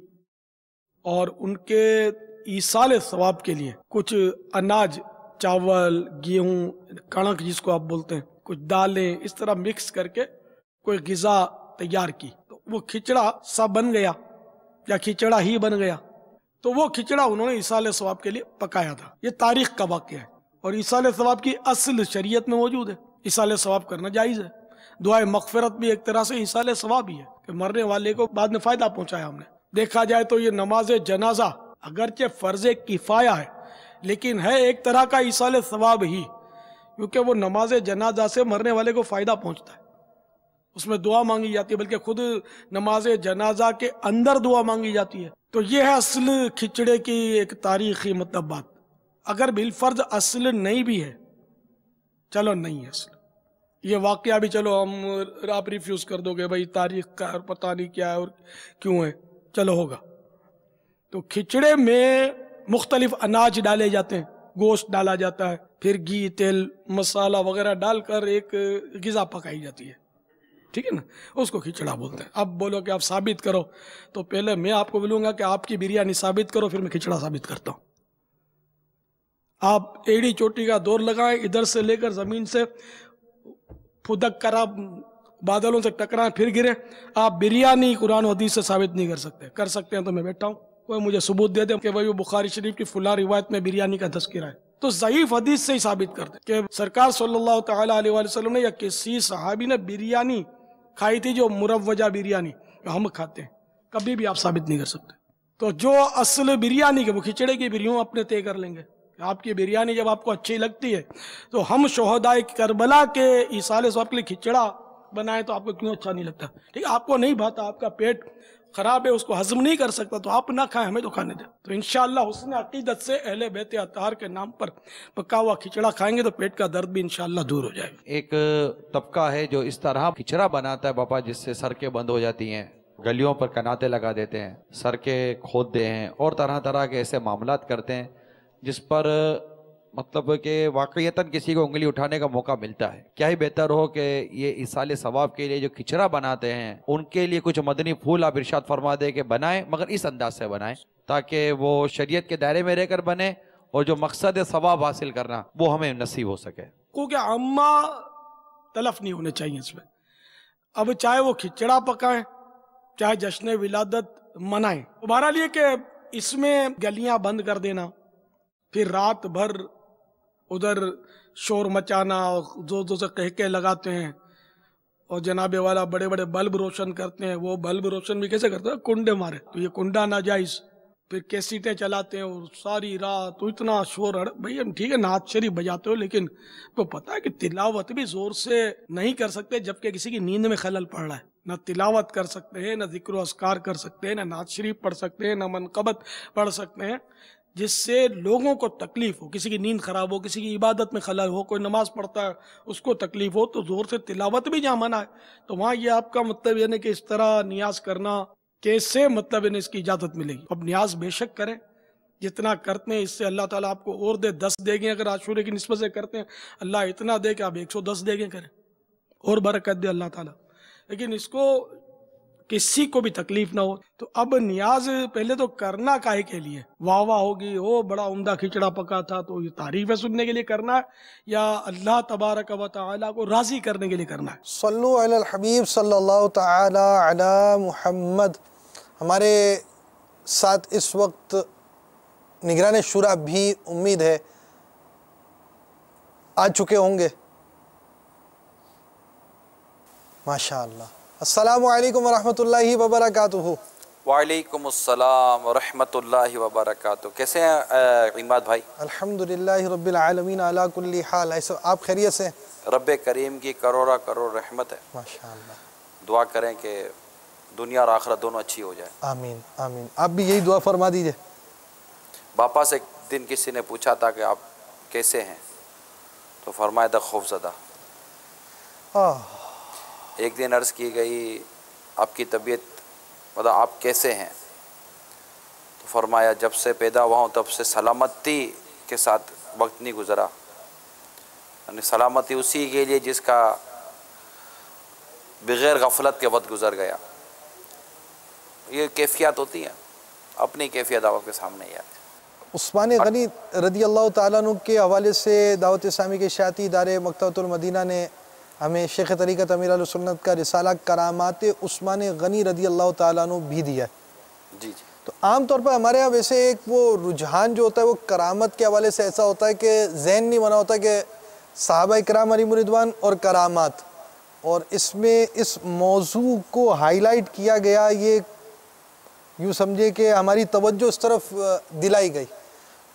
اور ان کے ایصال ثواب کے لیے کچھ اناج، چاول، گیہوں، کڑک جس کو آپ بولتے ہیں، کچھ دالیں، اس طرح مکس کر کے کوئی غذا تیار کی، تو وہ کھچڑا سا بن گیا یا کھچڑا ہی بن گیا۔ تو وہ کھچڑا انہوں نے ایصال ثواب کے لیے پکایا تھا۔ یہ تاریخ کا واقعہ ہے، اور ایصال ثواب کی اصل شریعت میں موجود ہے، ایصال ثواب کرنا جائز ہے۔ دعائے مغفرت بھی ایک طرح سے ایصال ثواب ہی ہے کہ مرنے والے کو بعد میں فائدہ پہنچایا ہم نے۔ دیکھا جائے تو یہ نماز جنازہ اگرچہ فرض کفایہ ہے، لیکن ہے ایک طرح کا ایصال ثواب ہی، کیونکہ وہ نماز جنازہ سے مرنے والے کو فائدہ پہنچتا ہے، اس میں دعا مانگی جاتی ہے، بلکہ خود نماز جنازہ کے اندر دعا مانگی جاتی ہے۔ تو یہ ہے اصل کھچڑے کی ایک تاریخی مطلب بات۔ اگر بالفرض اصل نہیں بھی ہے، چلو نہیں ہے اصل، یہ واقعہ بھی چلو ہم آپ ریفیوز کر دو گے بھائی تاریخ کا پتہ نہیں کیا ہے اور کیوں ہے، چلو ہوگا۔ تو کھچڑے میں مختلف اناج ڈالے جاتے ہیں، گوشت ڈالا جاتا ہے، پھر گھی، تیل، مسالہ وغیرہ ڈال کر ایک غذا پکائی جاتی ہے، ٹھیک ہے نا، اس کو کھچڑا بولتے ہیں۔ اب بولو کہ آپ ثابت کرو، تو پہلے میں آپ کو بولوں گا کہ آپ کی بریانی ثابت کرو، پھر میں کھچڑا ثابت کرتا ہوں۔ آپ ایڑی چوٹی کا دور لگائیں، ادھر سے لے کر زمین سے پھدک کر آپ بادلوں سے ٹکرائیں پھر گرے، آپ بریانی قرآن و حدیث سے ثابت نہیں کر سکتے۔ کر سکتے ہیں تو میں بیٹھا ہوں، کوئی مجھے ثبوت دے دے کہ وہ بخاری شریف کی فلاں روایت میں بریانی کا تذکرہ ہے، تو ضعیف حدیث سے ہی ثابت کر دیں کہ سرکار صلی اللہ تعالیٰ علیہ وآلہ وسلم نے یا کسی صحابی نے بریانی کھائی تھی، جو مروجہ بریانی ہم کھاتے ہیں، کبھی بھی آپ ثابت نہیں کر سکتے۔ تو جو اصل بریانی کے وہ کھچڑے کی بریوں اپنے طے کر لیں گے۔ آپ کی بریانی جب آپ کو اچھی لگتی ہے تو ہم شہداء کربلا کے ایصال ثواب کے لیے کھچڑا بنائیں تو آپ کو کیوں اچھا نہیں لگتا؟ ٹھیک ہے، آپ کو نہیں بھاتا، آپ کا پیٹ خراب ہے، اس کو ہضم نہیں کر سکتا، تو آپ نہ کھائیں، ہمیں تو کھانے دیں۔ تو انشاءاللہ حسن عقیدت سے اہل بیت اطہار کے نام پر پکا ہوا کھچڑا کھائیں گے تو پیٹ کا درد بھی انشاءاللہ دور ہو جائے گا۔ ایک طبقہ ہے جو اس طرح کھچڑا بناتا ہے باپا، جس سے سڑکیں بند ہو جاتی ہیں، گلیوں پر کناتے لگا دیتے ہیں، سڑکیں کھودتے ہیں، اور طرح طرح کے ایسے معاملات کرتے ہیں جس پر مطلب کہ واقعیتاً کسی کو انگلی اٹھانے کا موقع ملتا ہے۔ کیا ہی بہتر ہو کہ یہ ایصال ثواب کے لیے جو کھچڑا بناتے ہیں ان کے لیے کچھ مدنی پھول آپ ارشاد فرما دے کہ بنائیں، مگر اس انداز سے بنائیں تاکہ وہ شریعت کے دائرے میں رہ کر بنے، اور جو مقصد ثواب حاصل کرنا وہ ہمیں نصیب ہو سکے۔ کیونکہ عامہ تلف نہیں ہونے چاہیے اس میں۔ اب چاہے وہ کھچڑا پکائیں چاہے جشن ولادت منائیں. تو بہرحال یہ کہ اس میں گلیاں بند کر دینا، پھر رات بھر ادھر شور مچانا اور زور زور سے قہقہے لگاتے ہیں، اور جناب والا بڑے بڑے بلب روشن کرتے ہیں. وہ بلب روشن بھی کیسے کرتے ہیں؟ کنڈے مارے. تو یہ کنڈا ناجائز. پھر کیسیٹیں چلاتے ہیں اور ساری رات تو اتنا شور. بھائی ہم ٹھیک ہے نعت شریف بجاتے ہو، لیکن تو پتہ ہے کہ تلاوت بھی زور سے نہیں کر سکتے جبکہ کسی کی نیند میں خلل پڑ رہا ہے. نہ تلاوت کر سکتے ہیں، نہ ذکر و اذکار کر سکتے ہیں، نہ نعت شریف پڑھ سکتے ہیں، نہ منقبت پڑھ سکتے ہیں، جس سے لوگوں کو تکلیف ہو، کسی کی نیند خراب ہو، کسی کی عبادت میں خلل ہو، کوئی نماز پڑھتا ہے اس کو تکلیف ہو. تو زور سے تلاوت بھی جہاں منع ہے، تو وہاں یہ آپ کا مطلب یہ نہیں کہ اس طرح نیاز کرنا کیسے مطلب انہیں اس کی اجازت ملے گی. اب نیاز بے شک کریں، جتنا کرتے ہیں اس سے اللہ تعالیٰ آپ کو اور دے. 10 دیگیں اگر عاشورے کی نسبت سے کرتے ہیں اللہ اتنا دے کہ آپ 110 دیگیں کریں اور برکت دے اللہ تعالیٰ. لیکن اس کو کسی کو بھی تکلیف نہ ہو. تو اب نیاز پہلے تو کرنا کاہے کے لیے؟ واہ واہ ہوگی، او بڑا عمدہ کھچڑا پکا تھا، تو یہ تعریفیں سننے کے لیے کرنا ہے یا اللہ تبارک و تعالیٰ کو راضی کرنے کے لیے کرنا ہے؟ صلو علی الحبیب صلی اللہ تعالی علی محمد. ہمارے ساتھ اس وقت نگران شورا بھی امید ہے آ چکے ہوں گے. ماشاءاللہ. السلام علیکم ورحمۃ اللہ وبرکاتہ. وعلیکم السلام ورحمۃ اللہ وبرکاتہ. کیسے ہیں عماد بھائی؟ الحمدللہ رب العالمین علی کل حال. ایسا آپ خیریت سے؟ رب کریم کی کروڑا کروڑ رحمت ہے. ماشاءاللہ. دعا کریں کہ دنیا اور آخرت دونوں اچھی ہو جائے. آمین آمین. آپ بھی یہی دعا فرما دیجئے. باپا سے ایک دن کسی نے پوچھا تھا کہ آپ کیسے ہیں، تو فرمایا تھا خوف زدہ. ایک دن عرض کی گئی آپ کی طبیعت مطلب آپ کیسے ہیں، تو فرمایا جب سے پیدا ہوا ہوں تب سے سلامتی کے ساتھ وقت نہیں گزرا. یعنی سلامتی اسی کے لیے جس کا بغیر غفلت کے وقت گزر گیا. یہ کیفیات ہوتی ہیں، اپنی کیفیت آپ کے سامنے ہی آتی. عثمان غنی رضی اللہ تعالیٰ عنہ کے حوالے سے دعوت اسلامی کے اشاعتی ادارے مکتبۃ المدینہ نے ہمیں شیخ طریقت امیر اہل سنت کا رسالہ کرامات عثمان غنی رضی اللہ تعالیٰ عنہ بھی دیا ہے. جی. تو عام طور پر ہمارے ہاں ویسے ایک وہ رجحان جو ہوتا ہے وہ کرامت کے حوالے سے ایسا ہوتا ہے کہ ذہن نہیں بنا ہوتا کہ صحابہ کرام علیہم رضوان اور کرامات، اور اس میں اس موضوع کو ہائی لائٹ کیا گیا. یہ یوں سمجھے کہ ہماری توجہ اس طرف دلائی گئی.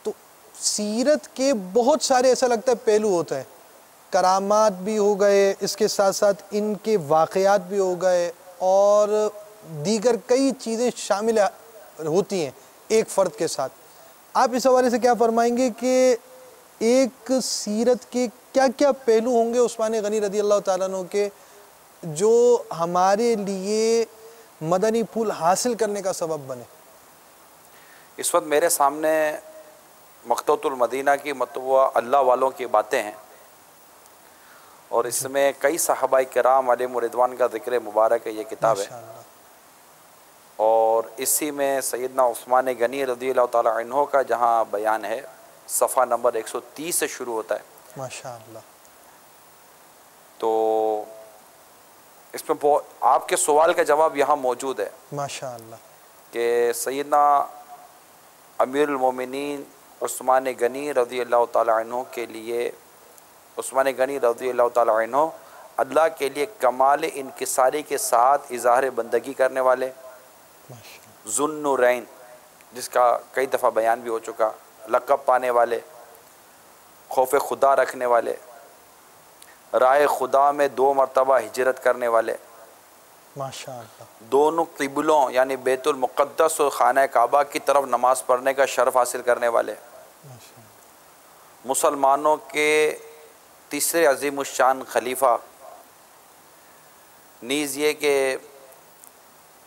تو سیرت کے بہت سارے ایسا لگتا ہے پہلو ہوتے ہیں، کرامات بھی ہو گئے، اس کے ساتھ ساتھ ان کے واقعات بھی ہو گئے، اور دیگر کئی چیزیں شامل ہوتی ہیں ایک فرد کے ساتھ. آپ اس حوالے سے کیا فرمائیں گے کہ ایک سیرت کے کیا کیا پہلو ہوں گے عثمان غنی رضی اللہ تعالیٰ عنہ کے جو ہمارے لیے مدنی پھول حاصل کرنے کا سبب بنے؟ اس وقت میرے سامنے مکتبۃ المدینہ کی مطبوعہ اللہ والوں کی باتیں ہیں، اور اس میں کئی صحابہ کرام علیہم رضوان کا ذکر مبارک ہے. یہ کتاب ہے، اور اسی میں سیدنا عثمان غنی رضی اللہ تعالیٰ عنہ کا جہاں بیان ہے صفحہ نمبر 130 سے شروع ہوتا ہے. ماشاءاللہ. تو اس میں آپ کے سوال کا جواب یہاں موجود ہے. ماشاءاللہ. کہ سیدنا امیر المومنین عثمان غنی رضی اللہ تعالیٰ عنہ کے لیے، عثمان غنی رضی اللہ تعالیٰ عنہ اللہ کے لیے کمال انکساری کے ساتھ اظہار بندگی کرنے والے، ذو النورین جس کا کئی دفعہ بیان بھی ہو چکا، لقب پانے والے، خوف خدا رکھنے والے، راہ خدا میں 2 مرتبہ ہجرت کرنے والے، ماشاءاللہ. دونوں قبلوں یعنی بیت المقدس اور خانہ کعبہ کی طرف نماز پڑھنے کا شرف حاصل کرنے والے، مسلمانوں کے تیسرے عظیم الشان خلیفہ. نیز یہ کہ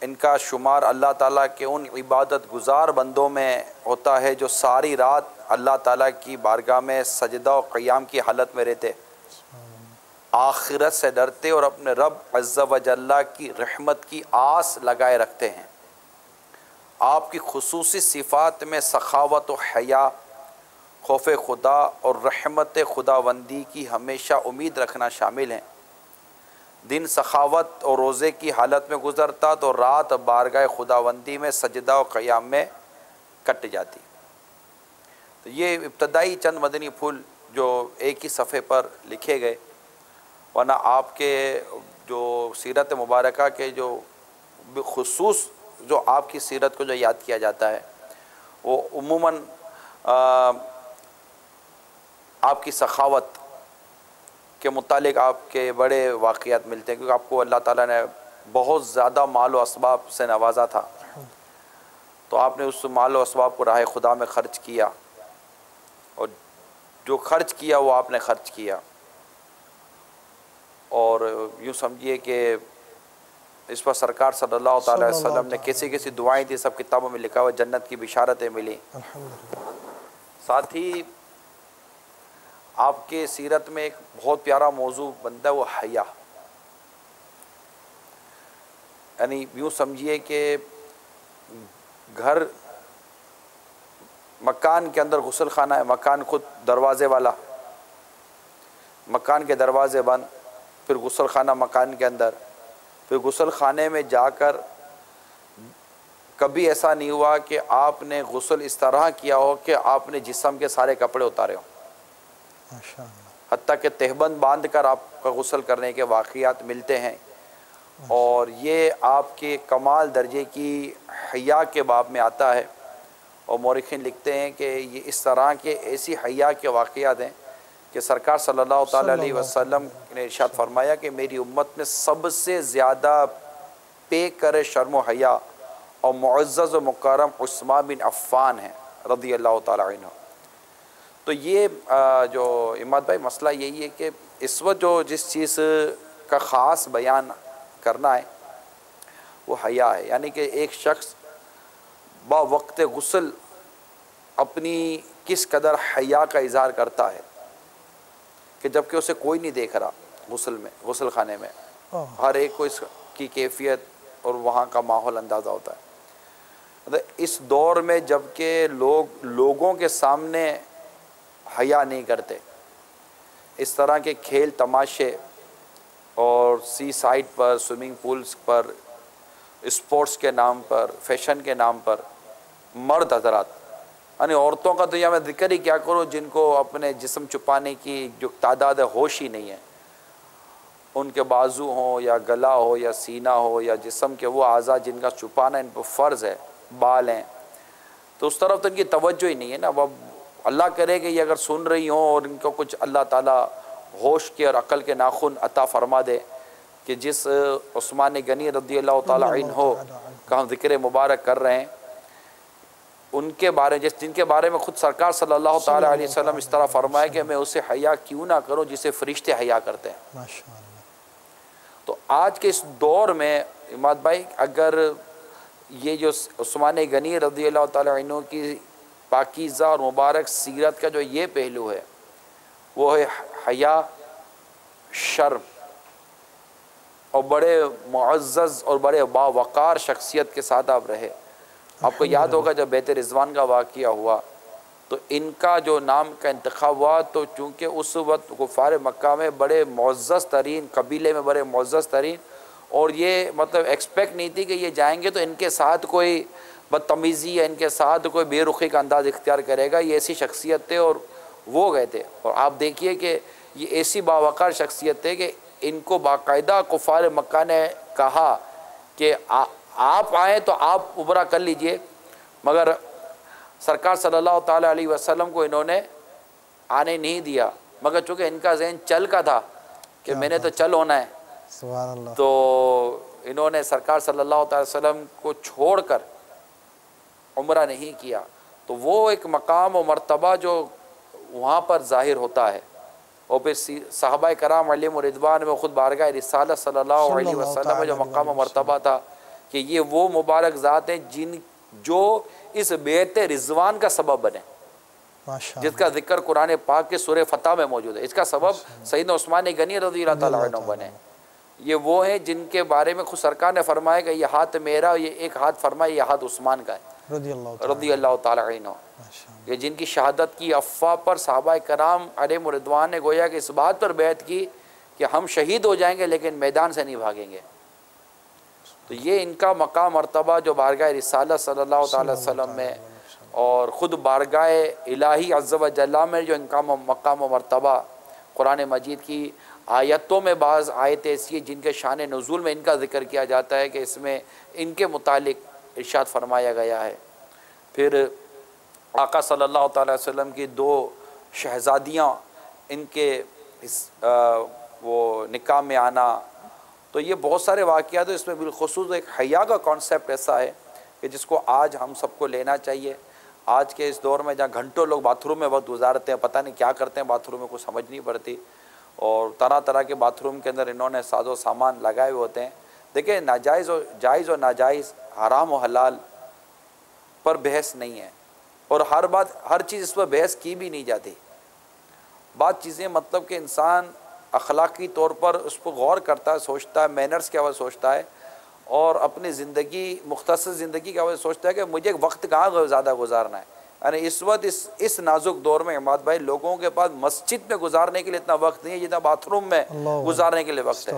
ان کا شمار اللہ تعالیٰ کے ان عبادت گزار بندوں میں ہوتا ہے جو ساری رات اللہ تعالیٰ کی بارگاہ میں سجدہ و قیام کی حالت میں رہتے، آخرت سے ڈرتے اور اپنے رب عز و جل کی رحمت کی آس لگائے رکھتے ہیں. آپ کی خصوصی صفات میں سخاوت و حیا، خوف خدا اور رحمت خداوندی کی ہمیشہ امید رکھنا شامل ہیں. دن سخاوت اور روزے کی حالت میں گزرتا تو رات بارگاہ خداوندی میں سجدہ و قیام میں کٹ جاتی۔ تو یہ ابتدائی چند مدنی پھول جو ایک ہی صفحے پر لکھے گئے، ورنہ آپ کے جو سیرت مبارکہ کے جو بخصوص جو آپ کی سیرت کو جو یاد کیا جاتا ہے وہ عموماً آپ کی سخاوت کے متعلق آپ کے بڑے واقعات ملتے ہیں، کیونکہ آپ کو اللہ تعالیٰ نے بہت زیادہ مال و اسباب سے نوازا تھا، تو آپ نے اس مال و اسباب کو راہ خدا میں خرچ کیا، اور جو خرچ کیا وہ آپ نے خرچ کیا، اور یوں سمجھیے کہ اس پر سرکار صلی اللہ تعالی علیہ وسلم نے کیسی کیسی دعائیں دی، سب کتابوں میں لکھا ہوا، جنت کی بشارتیں ملی۔ ساتھ ہی آپ کے سیرت میں ایک بہت پیارا موضوع بنتا ہے، وہ حیا، یعنی یوں سمجھیے کہ گھر مکان کے اندر غسل خانہ ہے، مکان خود دروازے والا، مکان کے دروازے بند، پھر غسل خانہ مکان کے اندر، پھر غسل خانے میں جا کر کبھی ایسا نہیں ہوا کہ آپ نے غسل اس طرح کیا ہو کہ آپ نے جسم کے سارے کپڑے اتارے ہوں، حتیٰ کہ تہبند باندھ کر آپ کا غسل کرنے کے واقعات ملتے ہیں، اور یہ آپ کے کمال درجے کی حیا کے باب میں آتا ہے، اور مورخین لکھتے ہیں کہ یہ اس طرح کے ایسی حیا کے واقعات ہیں کہ سرکار صلی اللہ تعالی علیہ وسلم نے ارشاد فرمایا کہ میری امت میں سب سے زیادہ پے کر شرم و حیا اور معزز و مکرم عثمان بن عفان ہیں رضی اللہ تعالی عنہ۔ تو یہ جو اماد بھائی مسئلہ یہی ہے کہ اس وقت جو جس چیز کا خاص بیان کرنا ہے وہ حیا ہے، یعنی کہ ایک شخص با وقت غسل اپنی کس قدر حیا کا اظہار کرتا ہے کہ جبکہ اسے کوئی نہیں دیکھ رہا غسل خانے میں، ہر ایک کو اس کی کیفیت اور وہاں کا ماحول اندازہ ہوتا ہے۔ اس دور میں جبکہ لوگوں کے سامنے حیا نہیں کرتے، اس طرح کے کھیل تماشے اور سی سائٹ پر، سوئمنگ پولز پر، اسپورٹس کے نام پر، فیشن کے نام پر مرد حضرات، یعنی عورتوں کا تو یا میں ذکر ہی کیا کروں، جن کو اپنے جسم چھپانے کی جو تعداد ہے ہوش ہی نہیں ہے، ان کے بازو ہوں یا گلا ہو یا سینہ ہو یا جسم کے وہ اعضاء جن کا چھپانا ان پر فرض ہے، بال ہیں، تو اس طرف تو ان کی توجہ ہی نہیں ہے نا۔ اب اللہ کرے کہ یہ اگر سن رہی ہوں اور ان کو کچھ اللہ تعالیٰ ہوش کے اور عقل کے ناخن عطا فرما دے کہ جس عثمان غنی رضی اللہ تعالیٰ عنہ کا ہم ذکر مبارک کر رہے ہیں، ان کے بارے جن کے بارے میں خود سرکار صلی اللہ تعالیٰ علیہ وسلم اس طرح فرمائے کہ میں اسے حیا کیوں نہ کروں جسے فرشتے حیا کرتے ہیں۔ تو آج کے اس دور میں اماد بھائی اگر یہ جو عثمان غنی رضی اللہ تعالیٰ عنہ کی پاکیزہ اور مبارک سیرت کا جو یہ پہلو ہے وہ ہے حیا، شرم، اور بڑے معزز اور بڑے باوقار شخصیت کے ساتھ آپ رہے۔ آپ کو یاد ہوگا جب بیت رضوان کا واقعہ ہوا تو ان کا جو نام کا انتخاب ہوا، تو چونکہ اس وقت کفار مکہ میں بڑے معزز ترین قبیلے میں بڑے معزز ترین، اور یہ مطلب ایکسپیکٹ نہیں تھی کہ یہ جائیں گے تو ان کے ساتھ کوئی بدتمیزی یا ان کے ساتھ کوئی بے رخی کا انداز اختیار کرے گا، یہ ایسی شخصیت تھے اور وہ گئے تھے۔ اور آپ دیکھیے کہ یہ ایسی باوقار شخصیت تھے کہ ان کو باقاعدہ کفار مکہ نے کہا کہ آپ آئیں تو آپ عمرہ کر لیجئے، مگر سرکار صلی اللہ تعالیٰ علیہ وسلم کو انہوں نے آنے نہیں دیا، مگر چونکہ ان کا ذہن چل کا تھا کہ میں نے تو چل ہونا ہے، سبحان اللہ، تو انہوں نے سرکار صلی اللہ تعالیٰ وسلم کو چھوڑ کر عمرہ نہیں کیا۔ تو وہ ایک مقام و مرتبہ جو وہاں پر ظاہر ہوتا ہے، اور پھر صحابہ کرام علیہم و رضوان میں خود بارگاہ رسالت صلی اللہ علیہ وسلم میں جو مقام و مرتبہ تھا کہ یہ وہ مبارک ذات ہیں جو اس بیعت رضوان کا سبب بنے، جس کا ذکر قرآن پاک کے سورہ فتح میں موجود ہے۔ اس کا سبب سیدنا عثمان غنی رضی اللہ تعالیٰ عنہ بنے۔ یہ وہ ہیں جن کے بارے میں خود سرکار نے فرمایا کہ یہ ہاتھ میرا، یہ ایک ہاتھ فرمایا یہ ہاتھ عثمان کا ہے رضی اللہ تعالیٰ عنہ، یہ جن کی شہادت کی افواہ پر صحابہ کرام علیہم رضوان نے گویا کہ اس بات پر بیعت کی کہ ہم شہید ہو جائیں گے لیکن میدان سے نہیں بھاگیں گے. تو یہ ان کا مقام مرتبہ جو بارگاہ رسالت صلی اللہ تعالی وسلم میں اور خود بارگاہ الہی عز و جل میں جو ان کا مقام و مرتبہ قرآن مجید کی آیتوں میں بعض آیتیں ایسی ہیں جن کے شان نزول میں ان کا ذکر کیا جاتا ہے کہ اس میں ان کے متعلق ارشاد فرمایا گیا ہے. پھر آقا صلی اللہ تعالی وسلم کی 2 شہزادیاں ان کے وہ نکاح میں آنا، تو یہ بہت سارے واقعات ہیں. اس میں بالخصوص ایک حیا کا کانسیپٹ ایسا ہے کہ جس کو آج ہم سب کو لینا چاہیے. آج کے اس دور میں جہاں گھنٹوں لوگ باتھ روم میں وقت گزارتے ہیں، پتہ نہیں کیا کرتے ہیں باتھ روم میں، کچھ سمجھ نہیں پڑتی، اور طرح طرح کے باتھ روم کے اندر انہوں نے ساز و سامان لگائے ہوئے ہوتے ہیں. دیکھیں ناجائز و جائز و ناجائز، حرام و حلال پر بحث نہیں ہے، اور ہر چیز اس پر بحث کی بھی نہیں جاتی. بعض چیزیں مطلب کہ انسان اخلاقی طور پر اس پر غور کرتا ہے، سوچتا ہے، مینرز کے حوالے سوچتا ہے، اور اپنی زندگی مختصر زندگی کے حوالے سوچتا ہے کہ مجھے وقت کہاں زیادہ گزارنا ہے. یعنی اس وقت اس نازک دور میں عماد بھائی لوگوں کے پاس مسجد میں گزارنے کے لیے اتنا وقت نہیں ہے جتنا باتھ روم میں گزارنے کے لیے وقت ہے.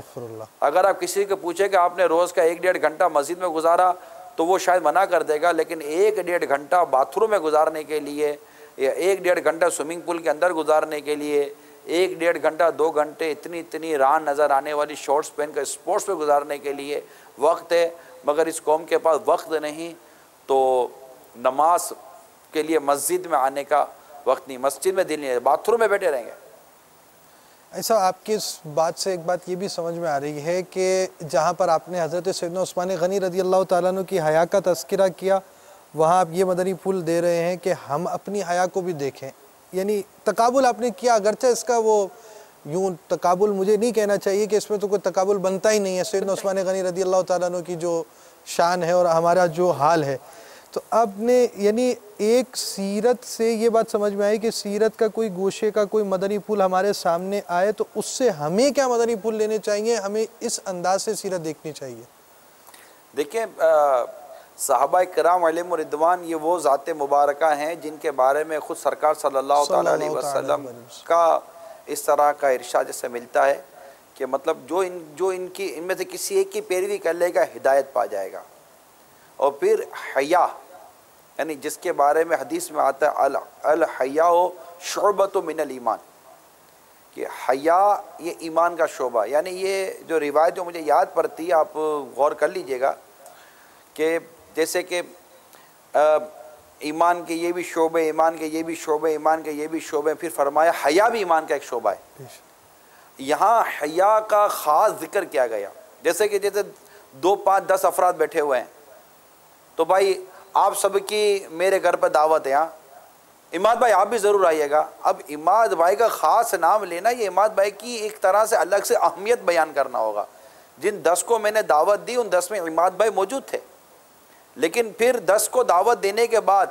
اگر آپ کسی کو پوچھیں کہ آپ نے روز کا 1-1.5 گھنٹہ مسجد میں گزارا تو وہ شاید منع کر دے گا، لیکن 1-1.5 گھنٹہ باتھ روم میں گزارنے کے لیے، یا 1-1.5 گھنٹہ سوئمنگ پول کے اندر گزارنے کے لیے، 1-1.5 گھنٹہ 2 گھنٹے اتنی ران نظر آنے والی شارٹس پہن کر اسپورٹس پہ گزارنے کے لیے وقت ہے. مگر اس قوم کے پاس وقت نہیں، تو نماز کے لیے مسجد میں آنے کا وقت نہیں، مسجد میں دل نہیں ہے، باتھ روم میں بیٹھے رہیں گے. ایسا آپ کی اس بات سے ایک بات یہ بھی سمجھ میں آ رہی ہے کہ جہاں پر آپ نے حضرت سیدنا عثمان غنی رضی اللہ تعالیٰ عنہ کی حیا کا تذکرہ کیا، وہاں آپ یہ مدنی پھول دے رہے ہیں کہ ہم اپنی حیا کو بھی دیکھیں. یعنی تقابل آپ نے کیا، اگرچہ اس کا وہ یوں تقابل مجھے نہیں کہنا چاہیے کہ اس میں تو کوئی تقابل بنتا ہی نہیں ہے. سیدنا عثمان غنی رضی اللہ تعالیٰ عنہ کی جو شان ہے اور ہمارا جو حال ہے، تو آپ نے یعنی ایک سیرت سے یہ بات سمجھ میں آئی کہ سیرت کا کوئی گوشے کا کوئی مدنی پھول ہمارے سامنے آئے تو اس سے ہمیں کیا مدنی پھول لینے چاہیے، ہمیں اس انداز سے سیرت دیکھنی چاہیے. دیکھیں صحابہ کرام علیہم رضوان یہ وہ ذات مبارکہ ہیں جن کے بارے میں خود سرکار صلی اللہ تعالیٰ علیہ وسلم کا اس طرح کا ارشاد جیسے ملتا ہے کہ مطلب جو ان میں سے کسی ایک کی پیروی کر لے گا ہدایت پا جائے گا. اور پھر حیا، یعنی جس کے بارے میں حدیث میں آتا ہے الحیاء شعبۃ من الایمان، کہ حیا یہ ایمان کا شعبہ. یعنی یہ جو روایت جو مجھے یاد پڑتی ہے، آپ غور کر لیجئے گا کہ جیسے کہ ایمان کے یہ بھی شعبے، ایمان کے یہ بھی شعبے، ایمان کے یہ بھی شعبے، پھر فرمایا حیا بھی ایمان کا ایک شعبہ ہے. یہاں حیا کا خاص ذکر کیا گیا. جیسے 2 5 10 افراد بیٹھے ہوئے ہیں، تو بھائی آپ سب کی میرے گھر پہ دعوت ہے، ہاں عماد بھائی آپ بھی ضرور آئیے گا. اب عماد بھائی کا خاص نام لینا، یہ عماد بھائی کی ایک طرح سے الگ سے اہمیت بیان کرنا ہوگا. جن 10 کو میں نے دعوت دی ان 10 میں عماد بھائی موجود تھے، لیکن پھر 10 کو دعوت دینے کے بعد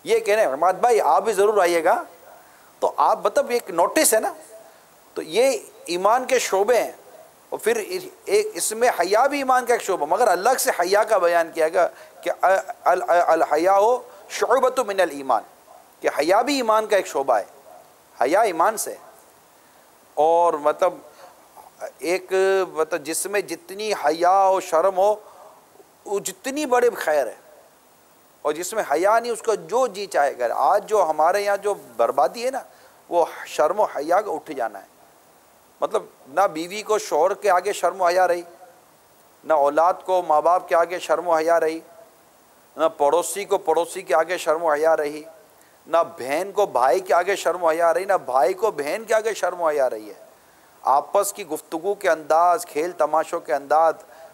یہ کہنے عماد بھائی آپ بھی ضرور آئیے گا، تو آپ مطلب ایک نوٹس ہے نا. تو یہ ایمان کے شعبے ہیں. اور پھر اس میں حیا بھی ایمان کا ایک شعبہ، مگر الگ سے حیا کا بیان کیا گیا کہ الحیاء شعبۃ من الایمان، کہ حیا بھی ایمان کا ایک شعبہ ہے. حیا ایمان سے، اور مطلب جس میں جتنی حیا و شرم ہو وہ جتنی بڑے خیر ہے، اور جس میں حیا نہیں اس کو جو جی چاہے گا. آج جو ہمارے یہاں جو بربادی ہے نا، وہ شرم و حیا کا اٹھ جانا ہے. مطلب نہ بیوی کو شوہر کے آگے شرم و حیا رہی، نہ اولاد کو ماں باپ کے آگے شرم و حیا رہی، نہ پڑوسی کو پڑوسی کے آگے شرم و حیا رہی، نہ بہن کو بھائی کے آگے شرم و حیا رہی، نہ بھائی کو بہن کے آگے شرم و حیا رہی ہے. آپس کی گفتگو کے انداز، کھیل تماشوں کے انداز،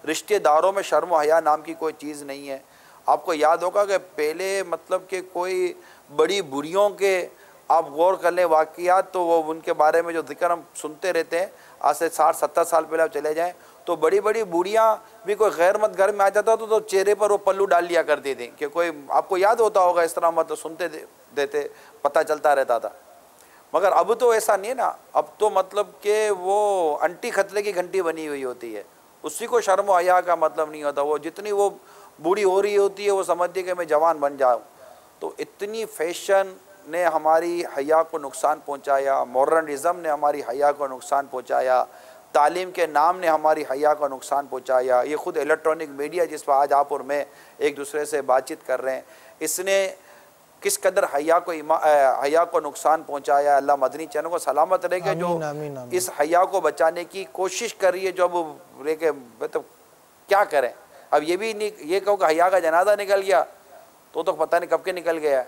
رشتہ داروں میں شرم و حیا نام کی کوئی چیز نہیں ہے. آپ کو یاد ہوگا کہ پہلے مطلب کہ کوئی بڑی بریوں کے آپ غور کر لیں واقعات، تو وہ ان کے بارے میں جو ذکر ہم سنتے رہتے ہیں، آج سے 60-70 سال پہلے آپ چلے جائیں تو بڑی بڑی بوڑھیاں بھی کوئی غیر مت گھر میں آ جاتا تو چہرے پر وہ پلو ڈال لیا کرتی تھیں کہ کوئی، آپ کو یاد ہوتا ہوگا اس طرح مطلب سنتے دیتے پتہ چلتا رہتا تھا. مگر اب تو ایسا نہیں ہے نا. اب تو مطلب کہ وہ انٹی خطرے کی گھنٹی بنی ہوئی ہوتی ہے، اسی کو شرم و حیا کا مطلب نہیں ہوتا. وہ جتنی وہ بوڑھی ہو رہی ہوتی ہے وہ سمجھتی ہے کہ میں جوان بن جاؤں. تو اتنی فیشن نے ہماری حیا کو نقصان پہنچایا، ماڈرنزم نے ہماری حیا کو نقصان پہنچایا، تعلیم کے نام نے ہماری حیا کو نقصان پہنچایا. یہ خود الیکٹرانک میڈیا جس پر آج آپ اور میں ایک دوسرے سے بات چیت کر رہے ہیں, اس نے کس قدر حیا کو نقصان پہنچایا. اللہ مدنی چینل کو سلامت رہے کہ جو اس حیا کو بچانے کی کوشش کر رہی ہے, جو اب رہے کہ مطلب کیا کریں. اب یہ بھی نہیں یہ کہو کہ حیا کا جنازہ نکل گیا تو پتہ نہیں کب کے نکل گیا ہے.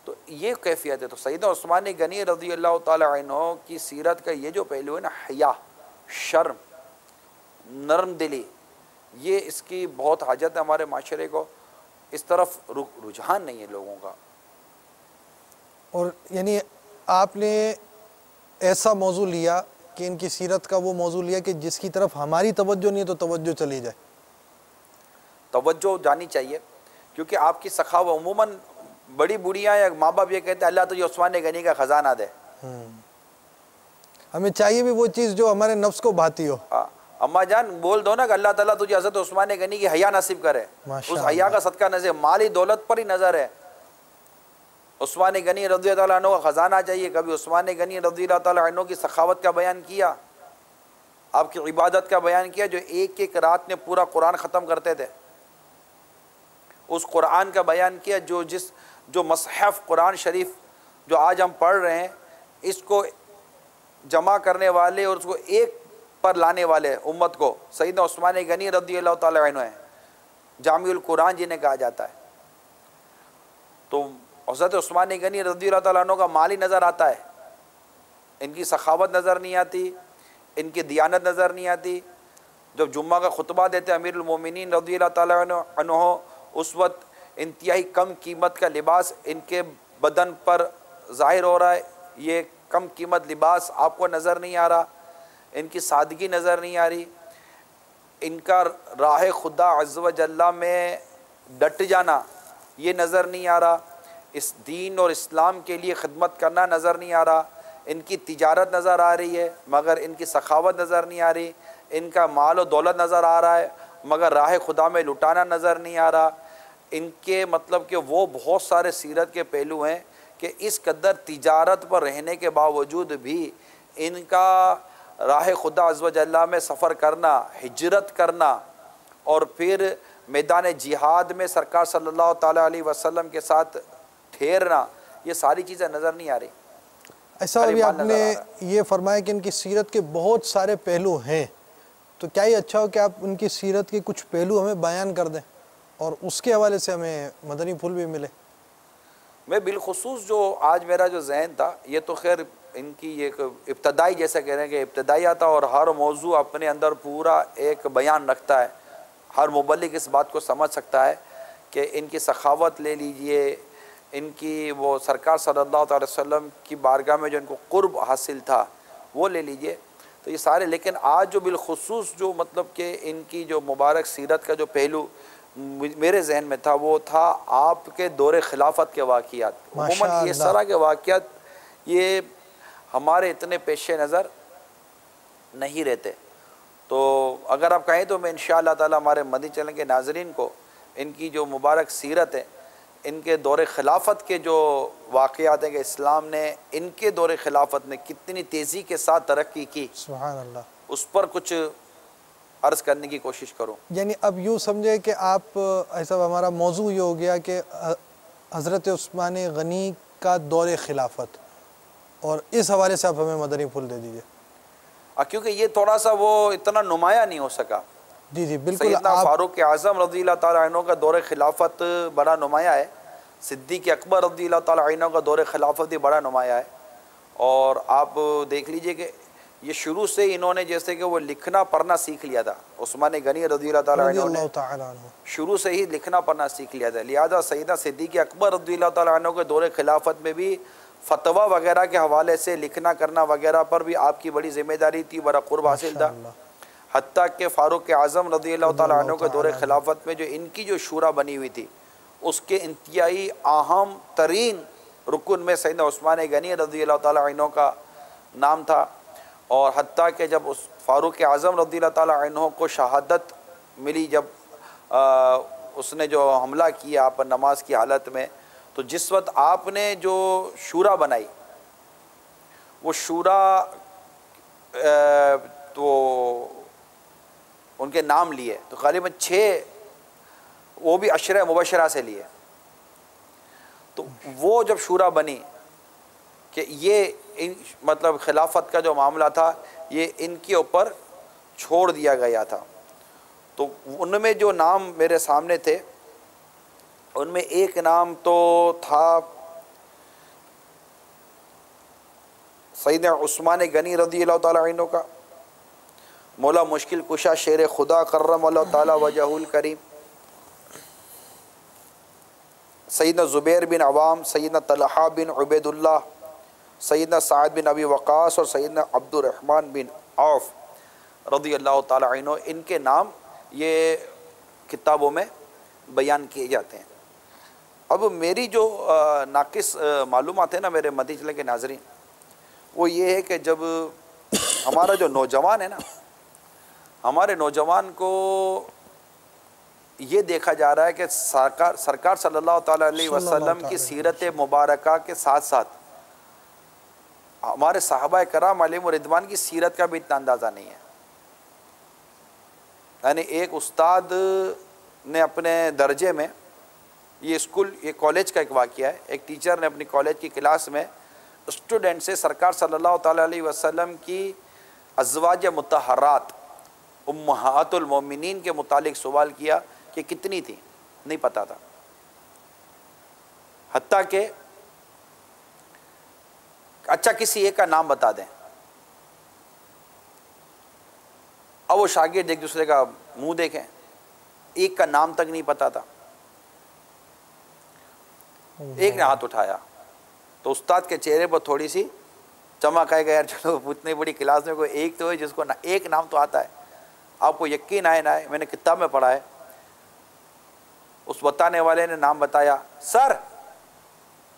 تو یہ کیفیت ہے. تو سیدنا عثمان غنی رضی اللہ تعالی عنہ کی سیرت کا یہ جو پہلو ہے نا, حیا, شرم, نرم دلی, یہ اس کی بہت حاجت ہے ہمارے معاشرے کو. اس طرف رجحان نہیں ہے لوگوں کا. اور یعنی آپ نے ایسا موضوع لیا کہ ان کی سیرت کا وہ موضوع لیا کہ جس کی طرف ہماری توجہ نہیں ہے تو توجہ چلی جائے. توجہ جانی چاہیے, کیونکہ آپ کی سخاوت عموماً بڑی بوڑھیاں یا ماں باپ یہ کہتے ہیں اللہ تجھے عثمان غنی کا خزانہ دے. ہمیں چاہیے بھی وہ چیز جو ہمارے نفس کو بھاتی ہو. اماں جان بول دو نا کہ اللہ تعالیٰ تجھے حضرت عثمان غنی کی حیا نصیب کرے. اس حیا کا صدقہ نظر, مالی دولت پر ہی نظر ہے. عثمان غنی رضی اللہ عنہ کا خزانہ چاہیے. کبھی عثمان غنی رضی اللہ تعالیٰ عنہ کی سخاوت کا بیان کیا, آپ کی عبادت کا بیان کیا, جو ایک ایک رات میں پورا قرآن ختم کرتے تھے. اس قرآن کا بیان کیا جو مصحف قرآن شریف جو آج ہم پڑھ رہے ہیں, اس کو جمع کرنے والے اور اس کو ایک پر لانے والے امت کو سیدنا عثمان غنی رضی اللہ تعالیٰ عنہ ہیں. جامع القرآن جنہیں کہا جاتا ہے. تو حضرت عثمان غنی رضی اللہ تعالیٰ عنہ کا مال ہی نظر آتا ہے, ان کی سخاوت نظر نہیں آتی, ان کی دیانت نظر نہیں آتی. جب جمعہ کا خطبہ دیتے امیر المومنین رضی اللہ تعالیٰ عنہ, اس وقت انتہائی کم قیمت کا لباس ان کے بدن پر ظاہر ہو رہا ہے. یہ کم قیمت لباس آپ کو نظر نہیں آ رہا, ان کی سادگی نظر نہیں آ رہی, ان کا راہ خدا عز و جل میں ڈٹ جانا یہ نظر نہیں آ رہا, اس دین اور اسلام کے لیے خدمت کرنا نظر نہیں آ رہا. ان کی تجارت نظر آ رہی ہے مگر ان کی سخاوت نظر نہیں آ رہی. ان کا مال و دولت نظر آ رہا ہے مگر راہ خدا میں لٹانا نظر نہیں آ رہا. ان کے مطلب کہ وہ بہت سارے سیرت کے پہلو ہیں کہ اس قدر تجارت پر رہنے کے باوجود بھی ان کا راہ خدا عز و جل میں سفر کرنا, ہجرت کرنا اور پھر میدان جہاد میں سرکار صلی اللہ تعالیٰ علیہ وسلم کے ساتھ ٹھہرنا, یہ ساری چیزیں نظر نہیں آ رہی. ایسا ابھی آپ نے یہ فرمایا کہ ان کی سیرت کے بہت سارے پہلو ہیں, تو کیا یہ اچھا ہو کہ آپ ان کی سیرت کے کچھ پہلو ہمیں بیان کر دیں اور اس کے حوالے سے ہمیں مدنی پھول بھی ملے. میں بالخصوص جو آج میرا جو ذہن تھا, یہ تو خیر ان کی ایک ابتدائی جیسا کہہ رہے ہیں کہ ابتدائی آتا اور ہر موضوع اپنے اندر پورا ایک بیان رکھتا ہے. ہر مبلغ اس بات کو سمجھ سکتا ہے کہ ان کی سخاوت لے لیجئے, ان کی وہ سرکار صلی اللہ علیہ وسلم کی بارگاہ میں جو ان کو قرب حاصل تھا وہ لے لیجئے. تو یہ سارے, لیکن آج جو بالخصوص جو مطلب کہ ان کی جو مبارک سیرت کا جو پہلو میرے ذہن میں تھا وہ تھا آپ کے دور خلافت کے واقعات. عموماً یہ طرح کے واقعات یہ ہمارے اتنے پیش نظر نہیں رہتے. تو اگر آپ کہیں تو میں انشاءاللہ تعالی ہمارے مدنی چینل کے ناظرین کو ان کی جو مبارک سیرت ہے, ان کے دور خلافت کے جو واقعات ہیں کہ اسلام نے ان کے دور خلافت میں کتنی تیزی کے ساتھ ترقی کی, سبحان اللہ, اس پر کچھ عرض کرنے کی کوشش کروں. یعنی اب یوں سمجھے کہ آپ ایسا ہمارا موضوع یہ ہو گیا کہ حضرت عثمان غنی کا دور خلافت, اور اس حوالے سے آپ ہمیں مدنی پھول دے دیجئے. کیونکہ یہ تھوڑا سا وہ اتنا نمایاں نہیں ہو سکا. جی جی بالکل. سیدنا فاروق اعظم رضی اللہ تعالیٰ عنہ کا دور خلافت بڑا نمایاں ہے, صدیق اکبر رضی اللہ تعالیٰ عنہ کا دور خلافت بھی بڑا نمایاں ہے. اور آپ دیکھ لیجئے کہ یہ شروع سے انہوں نے جیسے کہ وہ لکھنا پڑھنا سیکھ لیا تھا. عثمان غنی رضی اللہ تعالیٰ عنہ نے شروع سے ہی لکھنا پڑھنا سیکھ لیا تھا. لہذا سیدنا صدیق اکبر رضی اللہ تعالیٰ عنہ کے دور خلافت میں بھی فتویٰ وغیرہ کے حوالے سے لکھنا کرنا وغیرہ پر بھی آپ کی بڑی ذمہ داری تھی, بڑا قرب حاصل تھا. حتیٰ کہ فاروق اعظم رضی اللہ تعالیٰ عنہ کے دور خلافت میں جو ان کی جو شورا بنی ہوئی تھی, اس کے انتہائی اہم ترین رکن میں سیدنا عثمان غنی رضی اللہ تعالیٰ عنہ کا نام تھا. اور حتیٰ کہ جب اس فاروق اعظم رضی اللہ تعالیٰ عنہ کو شہادت ملی, جب اس نے جو حملہ کیا آپ پر نماز کی حالت میں, تو جس وقت آپ نے جو شورا بنائی, وہ شورا تو ان کے نام لیے تو غالباً 6 وہ بھی عشرہ مبشرہ سے لیے. تو وہ جب شورا بنی کہ یہ مطلب خلافت کا جو معاملہ تھا یہ ان کے اوپر چھوڑ دیا گیا تھا. تو ان میں جو نام میرے سامنے تھے ان میں ایک نام تو تھا سیدنا عثمان غنی رضی اللہ تعالیٰ عنہ کا، مولا مشکل کشا شیر خدا کرم اللہ تعالیٰ وجہ الکریم، سیدنا زبیر بن عوام، سیدنا طلحہ بن عبید اللہ، سیدنا سعد بن ابی وقاص اور سیدنا عبد الرحمن بن عوف رضی اللہ تعالیٰ عنہ. ان کے نام یہ کتابوں میں بیان کیے جاتے ہیں. اب میری جو ناقص معلومات ہیں نا میرے مدنی چینل کے ناظرین، وہ یہ ہے کہ جب ہمارا جو نوجوان ہے نا، ہمارے نوجوان کو یہ دیکھا جا رہا ہے کہ سرکار صلی اللہ تعالیٰ علیہ وسلم کی سیرت مبارکہ کے ساتھ ساتھ ہمارے صحابہ کرام علیہم رضوان کی سیرت کا بھی اتنا اندازہ نہیں ہے. یعنی ایک استاد نے اپنے درجے میں، یہ کالج کا ایک واقعہ ہے، ایک ٹیچر نے اپنی کالج کی کلاس میں اسٹوڈنٹ سے سرکار صلی اللہ تعالیٰ علیہ وسلم کی ازواج مطہرات امہات المومنین کے متعلق سوال کیا کہ کتنی تھی، نہیں پتا تھا. حتیٰ کہ اچھا کسی ایک کا نام بتا دیں. اب وہ شاگرد ایک دوسرے کا منہ دیکھیں، ایک کا نام تک نہیں پتا تھا. ایک نے ہاتھ اٹھایا تو استاد کے چہرے پر تھوڑی سی چمک آئے گا، یار چلو اتنی بڑی کلاس میں کوئی ایک تو ہے جس کو ایک نام تو آتا ہے. آپ کو یقین آئے نہ آئے، میں نے کتاب میں پڑھا ہے، اس بتانے والے نے نام بتایا، سر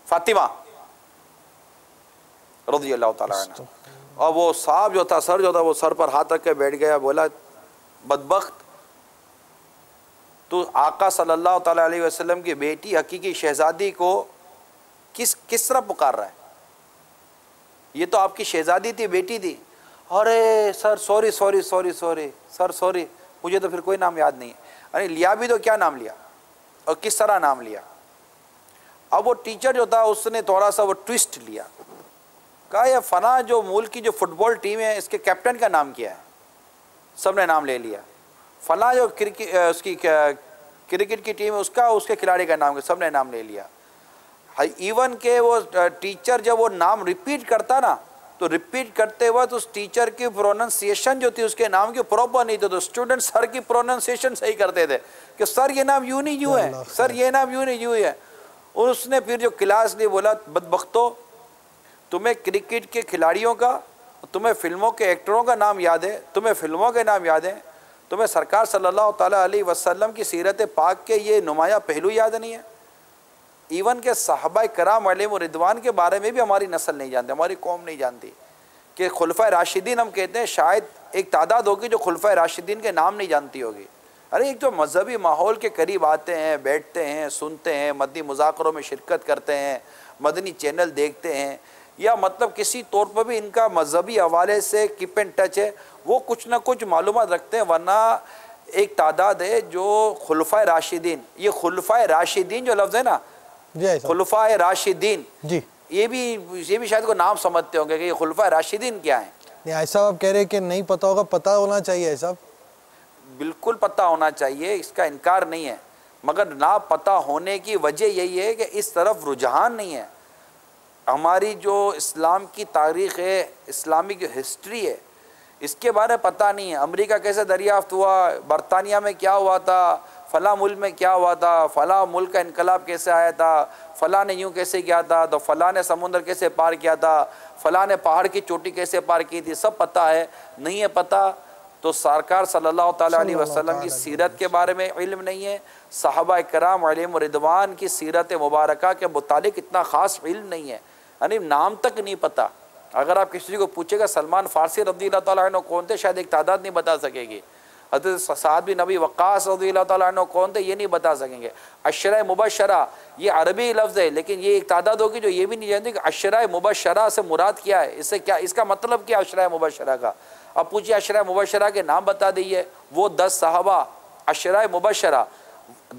فاطمہ رضی اللہ تعالیٰ عنہ. اور وہ صاحب جو تھا، سر جو تھا، وہ سر پر ہاتھ رکھ کے بیٹھ گیا. بولا بدبخت، تو آقا صلی اللہ تعالیٰ علیہ وسلم کی بیٹی حقیقی شہزادی کو کس طرح پکار رہا ہے؟ یہ تو آپ کی شہزادی تھی، بیٹی تھی. ارے سر سوری سر سوری، مجھے تو پھر کوئی نام یاد نہیں ہے. ارے لیا بھی تو کیا نام لیا اور کس طرح نام لیا؟ اب وہ ٹیچر جو تھا اس نے تھوڑا سا وہ ٹویسٹ لیا، کہا یہ فلاں جو ملک کی جو فٹ بال ٹیم ہے اس کے کیپٹن کا نام کیا ہے؟ سب نے نام لے لیا. فلاں جو اس کی کرکٹ کی ٹیم ہے اس کے کھلاڑی کا نام، سب نے نام لے لیا. ایون کہ وہ ٹیچر جب وہ نام ریپیٹ کرتا نا تو ریپیٹ کرتے وقت اس ٹیچر کی پروننسیشن جو تھی اس کے نام کی پراپر نہیں تھی، تو اسٹوڈنٹ سر کی پروننسیشن صحیح کرتے تھے کہ سر یہ نام یوں نہیں یوں ہے، سر یہ نام یوں نہیں یوں ہے. اور اس نے پھر جو کلاس لی بولا بدبختو، تمہیں کرکٹ کے کھلاڑیوں کا، تمہیں فلموں کے ایکٹروں کا نام یاد ہے، تمہیں فلموں کے نام یاد ہیں، تمہیں سرکار صلی اللہ تعالیٰ علیہ وسلم کی سیرت پاک کے یہ نمایاں پہلو یاد نہیں ہے. ایون کہ صحابہ کرام علیہم رضوان کے بارے میں بھی ہماری نسل نہیں جانتی، ہماری قوم نہیں جانتی کہ خلفائے راشدین ہم کہتے ہیں، شاید ایک تعداد ہوگی جو خلفائے راشدین کے نام نہیں جانتی ہوگی. ارے ایک جو مذہبی ماحول کے قریب آتے ہیں، بیٹھتے ہیں، سنتے ہیں، مدنی مذاکروں میں شرکت کرتے ہیں، مدنی چینل دیکھتے ہیں، یا مطلب کسی طور پر بھی ان کا مذہبی حوالے سے کیپ اینڈ ٹچ ہے، وہ کچھ نہ کچھ معلومات رکھتے ہیں. ورنہ ایک تعداد ہے جو خلفائے راشدین، یہ خلفائے راشدین جو لفظ ہے نا، خلفائے راشدین، یہ بھی شاید کو نام سمجھتے ہوں گے کہ یہ خلفائے راشدین کیا ہیں. نہیں ایسا آپ کہہ رہے کہ نہیں پتا ہوگا، پتا ہونا چاہیے ایسا. بالکل پتہ ہونا چاہیے، اس کا انکار نہیں ہے، مگر نہ پتہ ہونے کی وجہ یہی ہے کہ اس طرف رجحان نہیں ہے. ہماری جو اسلام کی تاریخ ہے، اسلامی کی ہسٹری ہے، اس کے بارے میں پتہ نہیں ہے. امریکہ کیسے دریافت ہوا، برطانیہ میں کیا ہوا تھا، فلاں ملک میں کیا ہوا تھا، فلاں ملک کا انقلاب کیسے آیا تھا، فلاں نے یوں کیسے کیا تھا، تو فلاں نے سمندر کیسے پار کیا تھا، فلاں نے پہاڑ کی چوٹی کیسے پار کی تھی، سب پتہ ہے. نہیں ہے پتہ تو سرکار صلی اللہ تعالیٰ علیہ وسلم کی سیرت کے بارے میں علم نہیں ہے، صحابہ کرام علیہم رضوان کی سیرت مبارکہ کے متعلق اتنا خاص علم نہیں ہے، یعنی نام تک نہیں پتہ. اگر آپ کسی کو پوچھے گا سلمان فارسی رضی اللہ تعالیٰ عنہ کون تھے، شاید ایک تعداد نہیں بتا سکے گی. حضرت سعد بن نبی وقاص رضی اللہ تعالیٰ عنہ کون تھے یہ نہیں بتا سکیں گے. عشرہ مبشرہ یہ عربی لفظ ہے، لیکن یہ ایک تعداد ہوگی جو یہ بھی نہیں جانتے کہ عشرہ مبشرہ سے مراد کیا ہے، اس سے کیا، اس کا مطلب کیا عشرہ مبشرہ کا. اب پوچھیے عشرہ مبشرہ کے نام بتا دیئے. وہ 10 صحابہ عشرہ مبشرہ،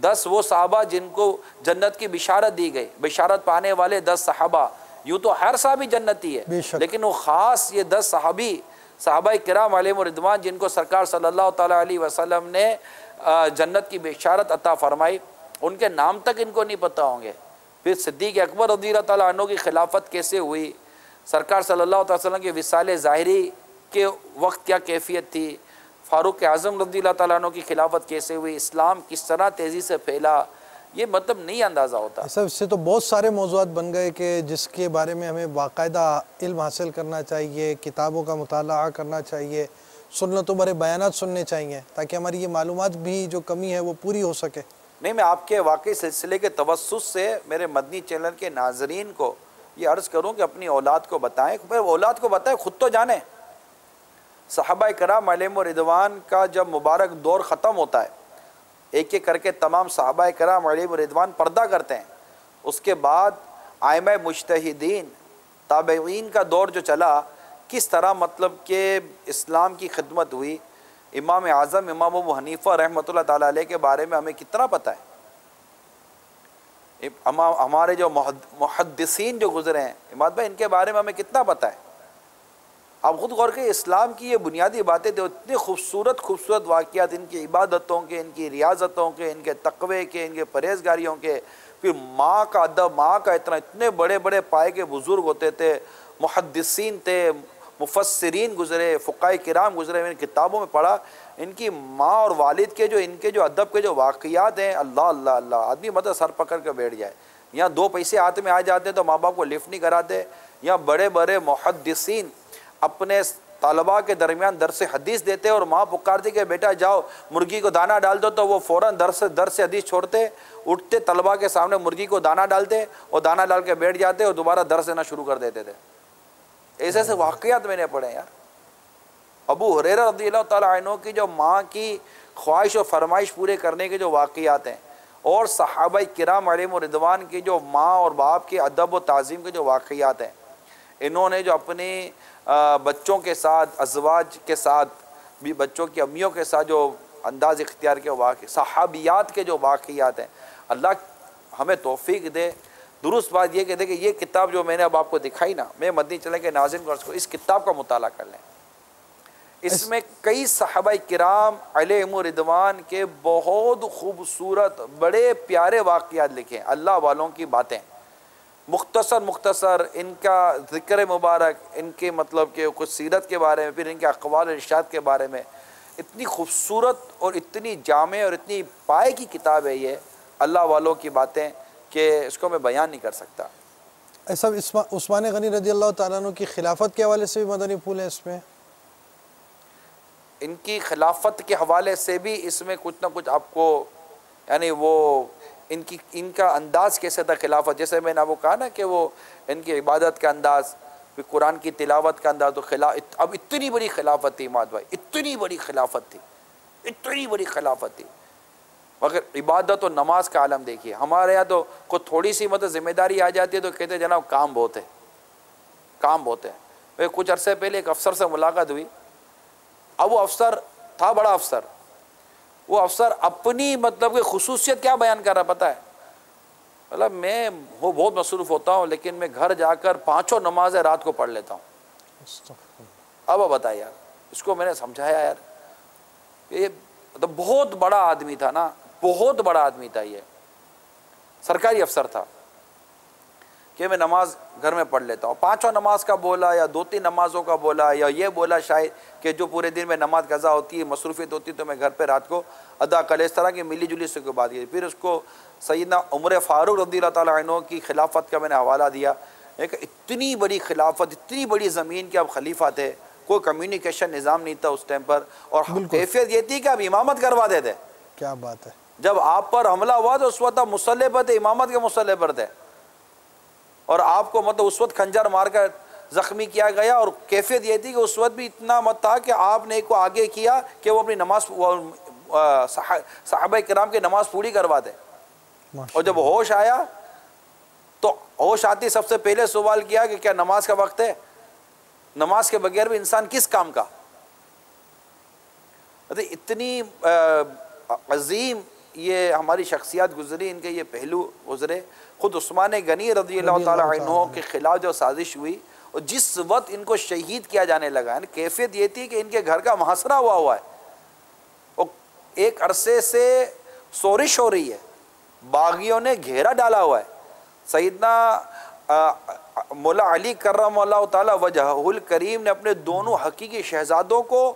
10 وہ صحابہ جن کو جنت کی بشارت دی گئی، بشارت پانے والے 10 صحابہ. یوں تو ہر صحابی جنتی ہے، لیکن وہ خاص یہ 10 صحابی صحابہ کرام علیہم رضوان جن کو سرکار صلی اللہ تعالیٰ علیہ وسلم نے جنت کی بشارت عطا فرمائی، ان کے نام تک ان کو نہیں پتہ ہوں گے. پھر صدیق اکبر رضی اللہ تعالیٰ عنہ کی خلافت کیسے ہوئی، سرکار صلی اللہ علیہ وسلم کے وصال ظاہری کے وقت کیا کیفیت تھی، فاروق اعظم رضی اللہ تعالیٰ عنہ کی خلافت کیسے ہوئی، اسلام کس طرح تیزی سے پھیلا، یہ مطلب نہیں اندازہ ہوتا. سب اس سے تو بہت سارے موضوعات بن گئے کہ جس کے بارے میں ہمیں باقاعدہ علم حاصل کرنا چاہیے، کتابوں کا مطالعہ کرنا چاہیے، سنتوں بڑے بیانات سننے چاہیے تاکہ ہماری یہ معلومات بھی جو کمی ہے وہ پوری ہو سکے. نہیں، میں آپ کے واقعی سلسلے کے توسط سے میرے مدنی چینل کے ناظرین کو یہ عرض کروں کہ اپنی اولاد کو بتائیں، پھر اولاد کو بتائیں، خود تو جانیں. صحابہ کرام علیہم رضوان کا جب مبارک دور ختم ہوتا ہے، ایک ایک کر کے تمام صحابہ کرام علیہم رضوان پردہ کرتے ہیں. اس کے بعد ائمہ مجتہدین تابعین کا دور جو چلا، کس طرح مطلب کہ اسلام کی خدمت ہوئی. امام اعظم امام ابو حنیفہ رحمۃ اللہ تعالیٰ علیہ کے بارے میں ہمیں کتنا پتہ ہے. ہمارے جو محدثین جو گزرے ہیں اماد بھائی، ان کے بارے میں ہمیں کتنا پتہ ہے. آپ خود غور کریں، اسلام کی یہ بنیادی باتیں تھے، اتنے خوبصورت خوبصورت واقعات، ان کی عبادتوں کے، ان کی ریاضتوں کے، ان کے تقوی کے، ان کے پرہیزگاریوں کے. پھر ماں کا ادب، ماں کا اتنے بڑے بڑے پائے کے بزرگ ہوتے تھے، محدثین تھے، مفسرین گزرے، فقہاء کرام گزرے. میں نے کتابوں میں پڑھا ان کی ماں اور والد کے جو ادب کے جو واقعات ہیں، اللہ اللہ اللہ، آدمی مطلب سر پکڑ کے بیٹھ جائے. یہاں 2 پیسے ہاتھ میں آ جاتے ہیں تو ماں باپ کو لفٹ نہیں کراتے. یہاں بڑے بڑے محدثین اپنے طلباء کے درمیان درس حدیث دیتے اور ماں پکارتے کہ بیٹا جاؤ مرغی کو دانہ ڈال دو، تو وہ فوراً درس حدیث چھوڑتے، اٹھتے طلباء کے سامنے مرغی کو دانہ ڈالتے اور دانہ ڈال کے بیٹھ جاتے اور دوبارہ درس دینا شروع کر دیتے تھے. ایسے ایسے واقعات میں نے پڑھے یار. ابو ہریرہ رضی اللہ تعالیٰ عنہ کی جو ماں کی خواہش و فرمائش پورے کرنے کے جو واقعات ہیں، اور صحابہ کرام علیہم رضوان کی جو ماں اور باپ کے ادب و تعظیم کے جو واقعات ہیں، انہوں نے جو اپنی بچوں کے ساتھ، ازواج کے ساتھ بھی، بچوں کی امیوں کے ساتھ جو انداز اختیار کے واقع صحابیات کے جو واقعات ہیں، اللہ ہمیں توفیق دے. درست بات یہ کہ دیکھیں یہ کتاب جو میں نے اب آپ کو دکھائی نا، میں مدنی چلے کے ناظرین کو اس کتاب کا مطالعہ کر لیں. اس میں کئی صحابہ کرام علیہم رضوان کے بہت خوبصورت بڑے پیارے واقعات لکھے ہیں، اللہ والوں کی باتیں، مختصر ان کا ذکر مبارک، ان کے مطلب کہ کچھ سیرت کے بارے میں، پھر ان کے اقوال ارشاد کے بارے میں. اتنی خوبصورت اور اتنی جامع اور اتنی پائے کی کتاب ہے یہ اللہ والوں کی باتیں کہ اس کو میں بیان نہیں کر سکتا. ایسا عثمان غنی رضی اللہ تعالیٰ عنہ کی خلافت کے حوالے سے بھی مدنی پھول ہیں اس میں؟ ان کی خلافت کے حوالے سے بھی اس میں کچھ نہ کچھ آپ کو، یعنی وہ ان کا انداز کیسے تھا خلافت، جیسے میں نے آپ کو کہا نا کہ وہ ان کی عبادت کا انداز، پھر قرآن کی تلاوت کا انداز. تو اب اتنی بڑی خلافت تھی اماد بھائی، اتنی بڑی خلافت تھی، مگر عبادت و نماز کا عالم دیکھیے. ہمارے یہاں تو کوئی تھوڑی سی مطلب ذمہ داری آ جاتی ہے تو کہتے ہیں جناب کام بہت ہے. کچھ عرصے پہلے ایک افسر سے ملاقات ہوئی. اب وہ افسر تھا بڑا افسر، وہ افسر اپنی مطلب کہ خصوصیت کیا بیان کر رہا پتہ ہے؟ مطلب میں وہ بہت مصروف ہوتا ہوں لیکن میں گھر جا کر 5 نمازیں رات کو پڑھ لیتا ہوں. اب بتائیے یار، اس کو میں نے سمجھایا یار، یہ مطلب بہت بڑا آدمی تھا نا، بہت بڑا آدمی تھا، یہ سرکاری افسر تھا کہ میں نماز گھر میں پڑھ لیتا ہوں. 5 نماز کا بولا یا 2-3 نمازوں کا بولا، یا یہ بولا شاید کہ جو پورے دن میں نماز قضا ہوتی ہے، مصروفیت ہوتی ہے تو میں گھر پہ رات کو ادا کر لے. اس طرح کی ملی جلی سے کوئی بات کی. پھر اس کو سیدنا عمر فاروق رضی اللہ تعالیٰ عنہ کی خلافت کا میں نے حوالہ دیا. ایک اتنی بڑی خلافت، اتنی بڑی زمین کے اب خلیفہ تھے، کوئی کمیونیکیشن نظام نہیں تھا اس ٹائم پر، اور کیفیت یہ تھی کہ اب امامت کروا دیتے. کیا بات ہے! جب آپ پر حملہ ہوا تو اس وقت آپ مصلی پر تھے، امامت کے مصلی پر تھے، اور آپ کو مطلب اس وقت خنجر مار کر زخمی کیا گیا، اور کیفیت یہ تھی کہ اس وقت بھی اتنا مت تھا کہ آپ نے کو آگے کیا کہ وہ اپنی نماز صحابہ کرام کی نماز پوری کروا دیں. اور جب ہوش آیا تو ہوش آتی سب سے پہلے سوال کیا کہ کیا نماز کا وقت ہے؟ نماز کے بغیر بھی انسان کس کام کا؟ اتنی عظیم یہ ہماری شخصیات گزری، ان کے یہ پہلو گزرے. خود عثمان غنی رضی اللہ تعالیٰ عنہ کے خلاف جو سازش ہوئی اور جس وقت ان کو شہید کیا جانے لگا، کیفیت یہ تھی کہ ان کے گھر کا محاصرہ ہوا ہے اور ایک عرصے سے سورش ہو رہی ہے، باغیوں نے گھیرا ڈالا ہوا ہے. سیدنا مولا علی کرم اللہ تعالیٰ وجہہ الکریم نے اپنے دونوں حقیقی شہزادوں کو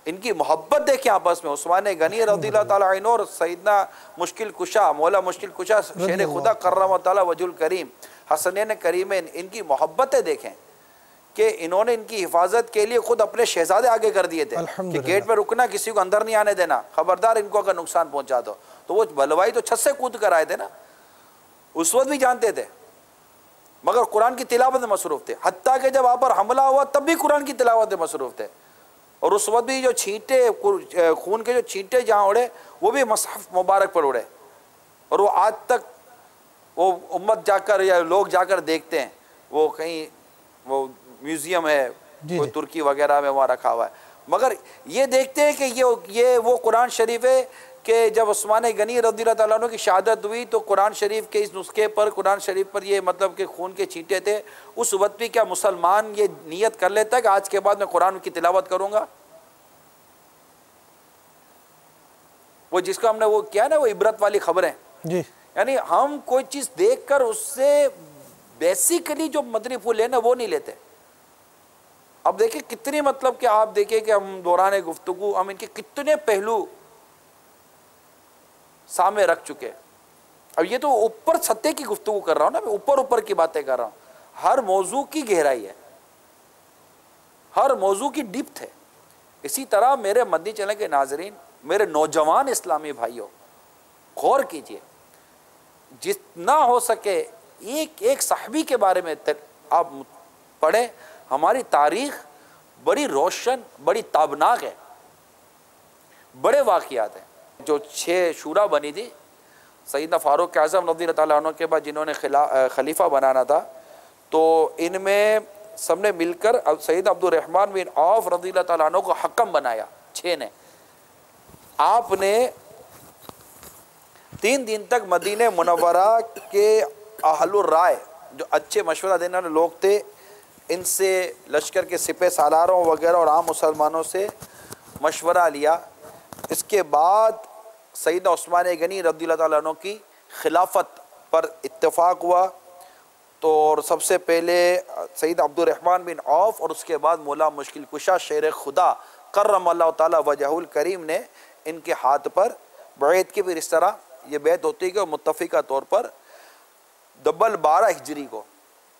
ان کی محبت دیکھیں آپس میں، عثمان غنی رضی اللہ تعالیٰ عنہ اور سیدنا مشکل کشا مولا مشکل کشا شیر خدا کرم اللہ تعالیٰ وجہ الکریم حسنین کریمین، ان کی محبتیں دیکھیں کہ انہوں نے ان کی حفاظت کے لیے خود اپنے شہزادے آگے کر دیے تھے کہ گیٹ پہ رکنا، کسی کو اندر نہیں آنے دینا، خبردار ان کو اگر نقصان پہنچا دو. تو وہ بلوائی تو چھت سے کود کر آئے تھے نا، اس وقت بھی جانتے تھے، مگر قرآن کی تلاوت میں مصروف تھے. حتیٰ کہ جب آپ پر حملہ ہوا تب بھی قرآن کی تلاوت میں مصروف تھے. اور اس وقت بھی جو چھینٹے خون کے جو چھینٹے جہاں اڑے وہ بھی مصحف مبارک پر اڑے، اور وہ آج تک وہ امت جا کر یا لوگ جا کر دیکھتے ہیں. وہ کہیں وہ میوزیم ہے کوئی ترکی وغیرہ میں وہاں رکھا ہوا ہے، مگر یہ دیکھتے ہیں کہ یہ وہ قرآن شریف ہے کہ جب عثمان غنی رضی اللہ تعالیٰ عنہ کی شہادت ہوئی تو قرآن شریف کے اس نسخے پر، قرآن شریف پر یہ مطلب کہ خون کے چھینٹے تھے. اس وقت بھی کیا مسلمان یہ نیت کر لیتا ہے کہ آج کے بعد میں قرآن کی تلاوت کروں گا؟ وہ جس کو ہم نے وہ کیا نا، وہ عبرت والی خبریں، یعنی ہم کوئی چیز دیکھ کر اس سے بیسیکلی جو مدنی پھول ہے نا وہ نہیں لیتے. اب دیکھیں کتنی مطلب کہ آپ دیکھیں کہ ہم دوران گفتگو ہم ان کے کتنے پہلو سامنے رکھ چکے. اب یہ تو اوپر سطح کی گفتگو کر رہا ہوں نا، میں اوپر کی باتیں کر رہا ہوں. ہر موضوع کی گہرائی ہے، ہر موضوع کی ڈپتھ ہے. اسی طرح میرے مدنی چینل کے ناظرین، میرے نوجوان اسلامی بھائیوں، غور کیجئے، جتنا ہو سکے ایک ایک صحابی کے بارے میں آپ پڑھیں. ہماری تاریخ بڑی روشن، بڑی تابناک ہے، بڑے واقعات ہیں. جو 6 شورا بنی تھی سیدنا فاروق اعظم رضی اللہ تعالیٰ عنہ کے بعد جنہوں نے خلیفہ بنانا تھا، تو ان میں سب نے مل کر سیدنا عبد الرحمن بن عوف رضی اللہ تعالیٰ عنہ کو حکم بنایا. 6 نے. آپ نے 3 دن تک مدینہ منورہ کے اہل الرائے، جو اچھے مشورہ دینے والے لوگ تھے، ان سے لشکر کے سپہ سالاروں وغیرہ اور عام مسلمانوں سے مشورہ لیا. اس کے بعد سیدنا عثمان غنی رضی اللہ تعالیٰ عنہ کی خلافت پر اتفاق ہوا. تو سب سے پہلے سید عبد الرحمن بن عوف اور اس کے بعد مولا مشکل کشا شیر خدا کرم اللہ تعالیٰ وجہ الکریم نے ان کے ہاتھ پر بیعت کی. پھر اس طرح یہ بیعت ہوتی ہے کہ متفقہ طور پر 12 ہجری کو،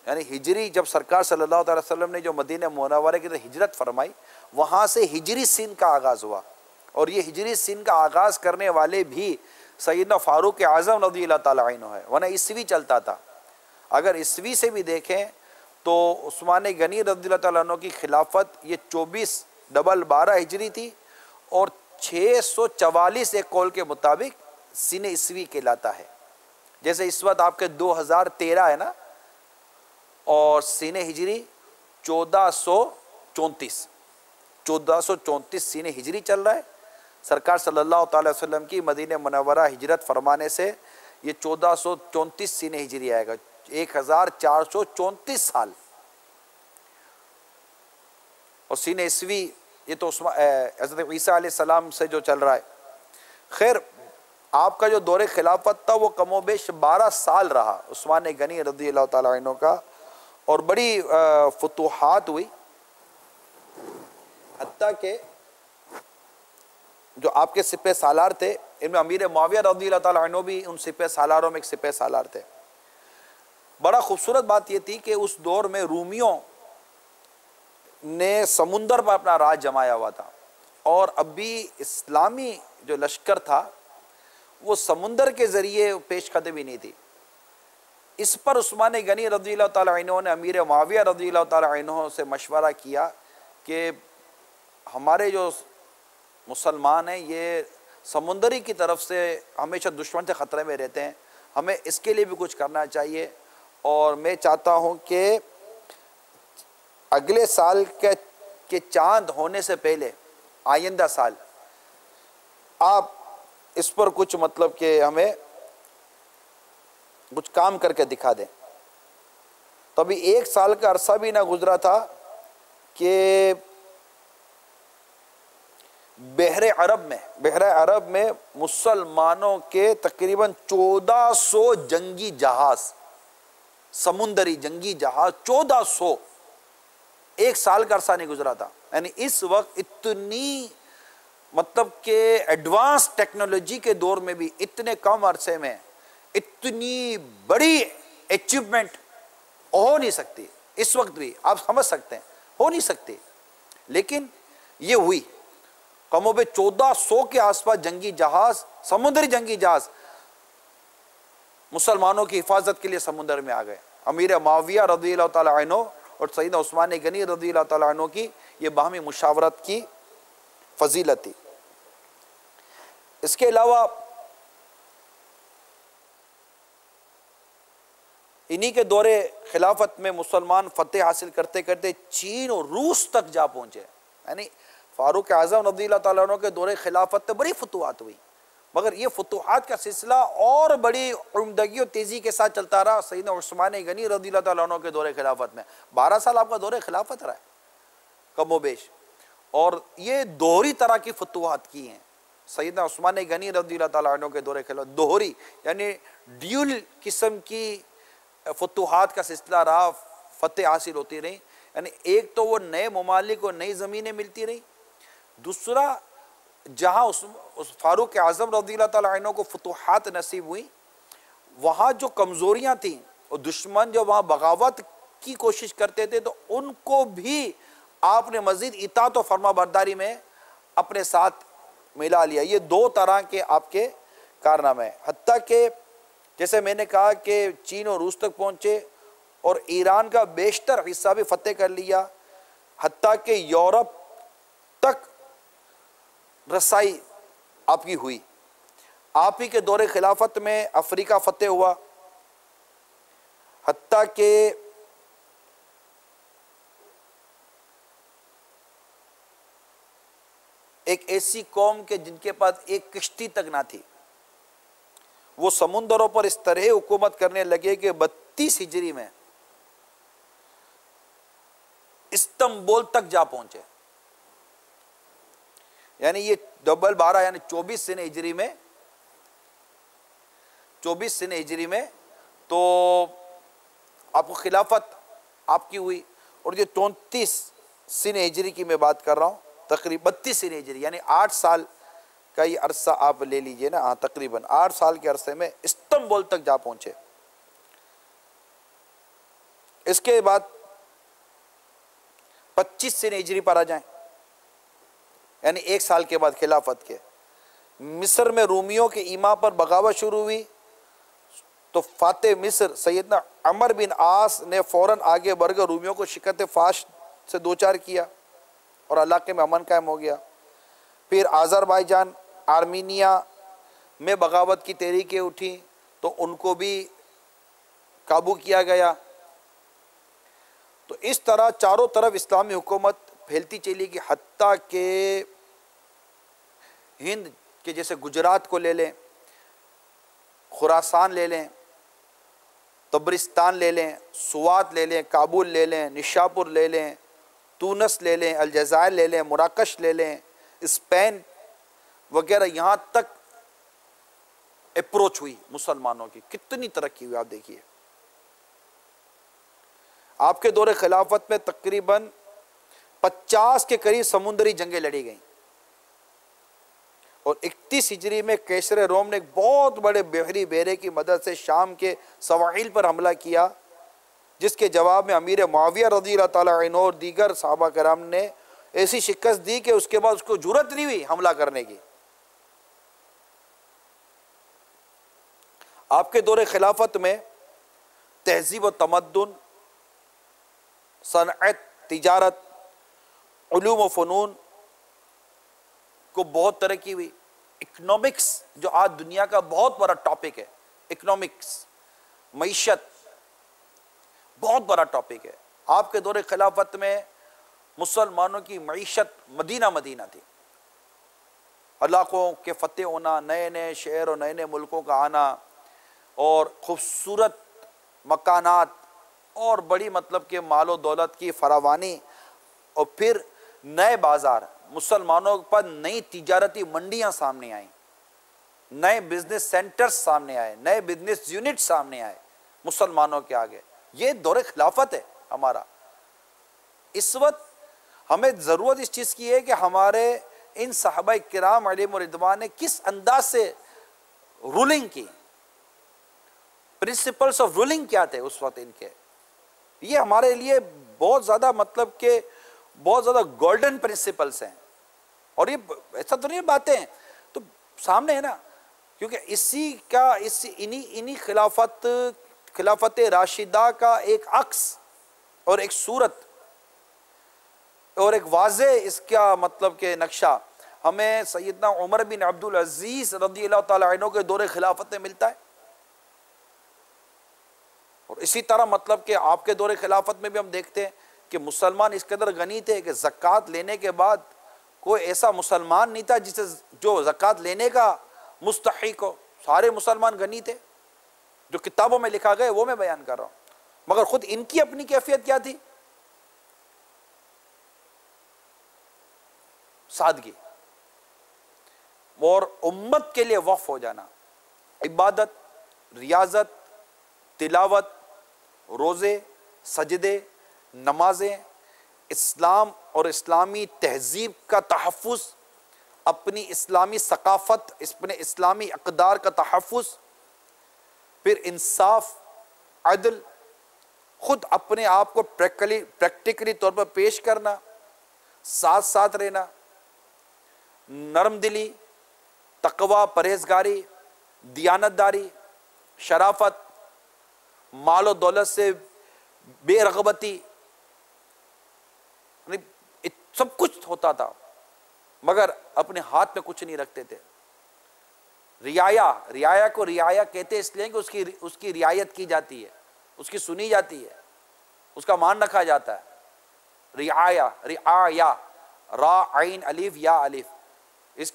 یعنی ہجری جب سرکار صلی اللہ علیہ وسلم نے جو مدینہ منورہ کی طرف ہجرت فرمائی، وہاں سے ہجری سن کا آغاز ہوا. اور یہ ہجری سن کا آغاز کرنے والے بھی سیدنا فاروق اعظم رضی اللہ تعالیٰ عنہ ہے، ورنہ عیسوی چلتا تھا. اگر عیسوی سے بھی دیکھیں تو عثمان غنی رضی اللہ تعالیٰ عنہ کی خلافت یہ 24/12 ہجری تھی، اور 644 ایک قول کے مطابق سن عیسوی کہلاتا ہے. جیسے اس وقت آپ کے 2013 ہے نا، اور سن ہجری 1434 سن ہجری چل رہا ہے. سرکار صلی اللہ تعالی وسلم کی مدینہ منورہ ہجرت فرمانے سے یہ 1434 سن ہجری آئے گا، 1434 سال. اور سن عیسوی یہ تو حضرت عیسیٰ علیہ السلام سے جو چل رہا ہے. خیر، آپ کا جو دور خلافت تھا وہ کم و بیش 12 سال رہا عثمان غنی رضی اللہ تعالیٰ عنہ کا، اور بڑی فتوحات ہوئی. حتیٰ کہ جو آپ کے سپہ سالار تھے، ان میں امیر معاویہ رضی اللہ تعالیٰ عنہ بھی ان سپہ سالاروں میں ایک سپہ سالار تھے. بڑا خوبصورت بات یہ تھی کہ اس دور میں رومیوں نے سمندر پر اپنا راج جمایا ہوا تھا، اور اب بھی اسلامی جو لشکر تھا وہ سمندر کے ذریعے پیش قدمی نہیں تھی. اس پر عثمان غنی رضی اللہ تعالیٰ عنہ نے امیر معاویہ رضی اللہ تعالیٰ عنہ سے مشورہ کیا کہ ہمارے جو مسلمان ہیں یہ سمندری کی طرف سے ہمیشہ دشمن سے خطرے میں رہتے ہیں، ہمیں اس کے لیے بھی کچھ کرنا چاہیے، اور میں چاہتا ہوں کہ اگلے سال کے چاند ہونے سے پہلے آئندہ سال آپ اس پر کچھ مطلب کہ ہمیں کچھ کام کر کے دکھا دیں۔ تو ابھی 1 سال کا عرصہ بھی نہ گزرا تھا کہ بحر عرب میں مسلمانوں کے تقریباً 1400 جنگی جہاز، سمندری جنگی جہاز 1400، 1 سال کا عرصہ نہیں گزرا تھا۔ یعنی اس وقت اتنی مطلب کہ ایڈوانس ٹیکنالوجی کے دور میں بھی اتنے کم عرصے میں اتنی بڑی اچیومنٹ ہو نہیں سکتی، اس وقت بھی آپ سمجھ سکتے ہیں ہو نہیں سکتی، لیکن یہ ہوئی۔ کم و بیش 1400 کے آس پاس جنگی جہاز، سمندری جنگی جہاز مسلمانوں کی حفاظت کے لیے سمندر میں آ گئے۔ امیر معاویہ رضی اللہ تعالیٰ عنہ اور سیدنا عثمان غنی رضی اللہ تعالیٰ عنہ کی یہ باہمی مشاورت کی فضیلت تھی۔ اس کے علاوہ انہی کے دور خلافت میں مسلمان فتح حاصل کرتے کرتے چین اور روس تک جا پہنچے۔ یعنی فاروق اعظم رضی اللہ تعالیٰ عنہ کے دور خلافت میں بڑی فتوحات ہوئی، مگر یہ فتوحات کا سلسلہ اور بڑی عمدگی و تیزی کے ساتھ چلتا رہا سیدنا عثمان غنی رضی اللہ تعالیٰ عنہ کے دور خلافت میں۔ 12 سال آپ کا دور خلافت رہا ہے کم و بیش، اور یہ دوہری طرح کی فتوحات کی ہیں سیدنا عثمان غنی رضی اللہ تعالیٰ عنہ کے دور خلافت، دوہری یعنی ڈیول قسم کی فتوحات کا سلسلہ رہا، فتح حاصل ہوتی رہی۔ یعنی ایک تو وہ نئے ممالک اور نئی زمینیں ملتی رہی، دوسرا جہاں فاروق اعظم رضی اللہ تعالیٰ عنہ کو فتوحات نصیب ہوئی، وہاں جو کمزوریاں تھیں اور دشمن جو وہاں بغاوت کی کوشش کرتے تھے تو ان کو بھی آپ نے مزید اطاعت و فرما برداری میں اپنے ساتھ ملا لیا۔ یہ 2 طرح کے آپ کے کارنامے ہیں، حتیٰ کہ جیسے میں نے کہا کہ چین اور روس تک پہنچے اور ایران کا بیشتر حصہ بھی فتح کر لیا، حتیٰ کہ یورپ تک رسائی آپ کی ہوئی۔ آپ ہی کے دور خلافت میں افریقہ فتح ہوا، حتیٰ کہ ایک ایسی قوم کے جن کے پاس ایک کشتی تک نہ تھی، وہ سمندروں پر اس طرح حکومت کرنے لگے کہ 32 ہجری میں استنبول تک جا پہنچے۔ یعنی یہ 12 یعنی 24 سن ہجری میں 24 سن ہجری میں تو آپ کو خلافت آپ کی ہوئی، اور یہ 34 سن ہجری کی میں بات کر رہا ہوں، تقریباً 32 سن ہجری یعنی 8 سال کا یہ عرصہ آپ لے لیجئے نا، تقریباً 8 سال کے عرصے میں استنبول تک جا پہنچے۔ اس کے بعد 25 سن ہجری پر آ جائیں، یعنی 1 سال کے بعد خلافت کے، مصر میں رومیوں کے ایما پر بغاوت شروع ہوئی، تو فاتح مصر سیدنا عمر بن عاص نے فوراً آگے بڑھ کر رومیوں کو شکست فاش سے دوچار کیا اور علاقے میں امن قائم ہو گیا۔ پھر آذربائیجان، آرمینیا میں بغاوت کی تحریکیں اٹھیں تو ان کو بھی قابو کیا گیا۔ تو اس طرح چاروں طرف اسلامی حکومت پھیلتی چلی گئی، حتیٰ کہ ہند کے جیسے گجرات کو لے لیں، خراسان لے لیں، تبرستان لے لیں، سوات لے لیں، کابل لے لیں، نشاپور لے لیں، تونس لے لیں، الجزائر لے لیں، مراکش لے لیں، اسپین وغیرہ، یہاں تک اپروچ ہوئی مسلمانوں کی، کتنی ترقی ہوئی آپ دیکھیے۔ آپ کے دور خلافت میں تقریباً 50 کے قریب سمندری جنگیں لڑی گئیں، اور 31 ہجری میں کیسر روم نے ایک بہت بڑے بحری بیڑے کی مدد سے شام کے سواحل پر حملہ کیا، جس کے جواب میں امیر معاویہ رضی اللہ تعالیٰ عنہ اور دیگر صحابہ کرام نے ایسی شکست دی کہ اس کے بعد اس کو جرأت نہیں ہوئی حملہ کرنے کی۔ آپ کے دور خلافت میں تہذیب و تمدن، صنعت، تجارت، علوم و فنون کو بہت ترقی ہوئی۔ اکنامکس جو آج دنیا کا بہت بڑا ٹاپک ہے، اکنامکس، معیشت بہت بڑا ٹاپک ہے۔ آپ کے دور خلافت میں مسلمانوں کی معیشت مدینہ مدینہ تھی، علاقوں کے فتح ہونا، نئے نئے شہر اور نئے نئے ملکوں کا آنا، اور خوبصورت مکانات اور بڑی مطلب کہ مال و دولت کی فراوانی، اور پھر نئے بازار، مسلمانوں پر نئی تجارتی منڈیاں سامنے آئیں، نئے بزنس سینٹرز سامنے آئے، نئے بزنس یونٹ سامنے آئے مسلمانوں کے آگے۔ یہ دور خلافت ہے ہمارا۔ اس وقت ہمیں ضرورت اس چیز کی ہے کہ ہمارے ان صحابہ کرام علیہم رضوان نے کس انداز سے رولنگ کی، پرنسپلز آف رولنگ کیا تھے اس وقت ان کے، یہ ہمارے لیے بہت زیادہ مطلب کہ بہت زیادہ گولڈن پرنسپلز ہیں۔ اور یہ ایسا تو نہیں باتیں ہیں تو سامنے ہے نا، کیونکہ انہی خلافت راشدہ کا ایک عکس اور ایک صورت اور ایک واضح اس کا مطلب کہ نقشہ ہمیں سیدنا عمر بن عبدالعزیز رضی اللہ تعالیٰ عنہ کے دور خلافت میں ملتا ہے، اور اسی طرح مطلب کہ آپ کے دور خلافت میں بھی ہم دیکھتے ہیں کہ مسلمان اس قدر غنی تھے کہ زکوٰۃ لینے کے بعد کوئی ایسا مسلمان نہیں تھا جو زکوٰۃ لینے کا مستحق ہو، سارے مسلمان غنی تھے۔ جو کتابوں میں لکھا گیا وہ میں بیان کر رہا ہوں، مگر خود ان کی اپنی کیفیت کیا تھی؟ سادگی اور امت کے لیے وقف ہو جانا، عبادت، ریاضت، تلاوت، روزے، سجدے، نمازیں، اسلام اور اسلامی تہذیب کا تحفظ، اپنی اسلامی ثقافت، اپنے اسلامی اقدار کا تحفظ، پھر انصاف، عدل، خود اپنے آپ کو پریکٹیکلی طور پر پیش کرنا، ساتھ ساتھ رہنا، نرم دلی، تقوی، پرہیزگاری، دیانتداری، شرافت، مال و دولت سے بے رغبتی، سب کچھ ہوتا تھا مگر اپنے ہاتھ میں کچھ نہیں رکھتے تھے۔ رعایا کو رعایا کہتے اس لیے کہ اس کی رعایت کی جاتی ہے، اس کی سنی جاتی ہے، اس کا مان رکھا جاتا ہے۔ رعایا را عین الف یا الف، اس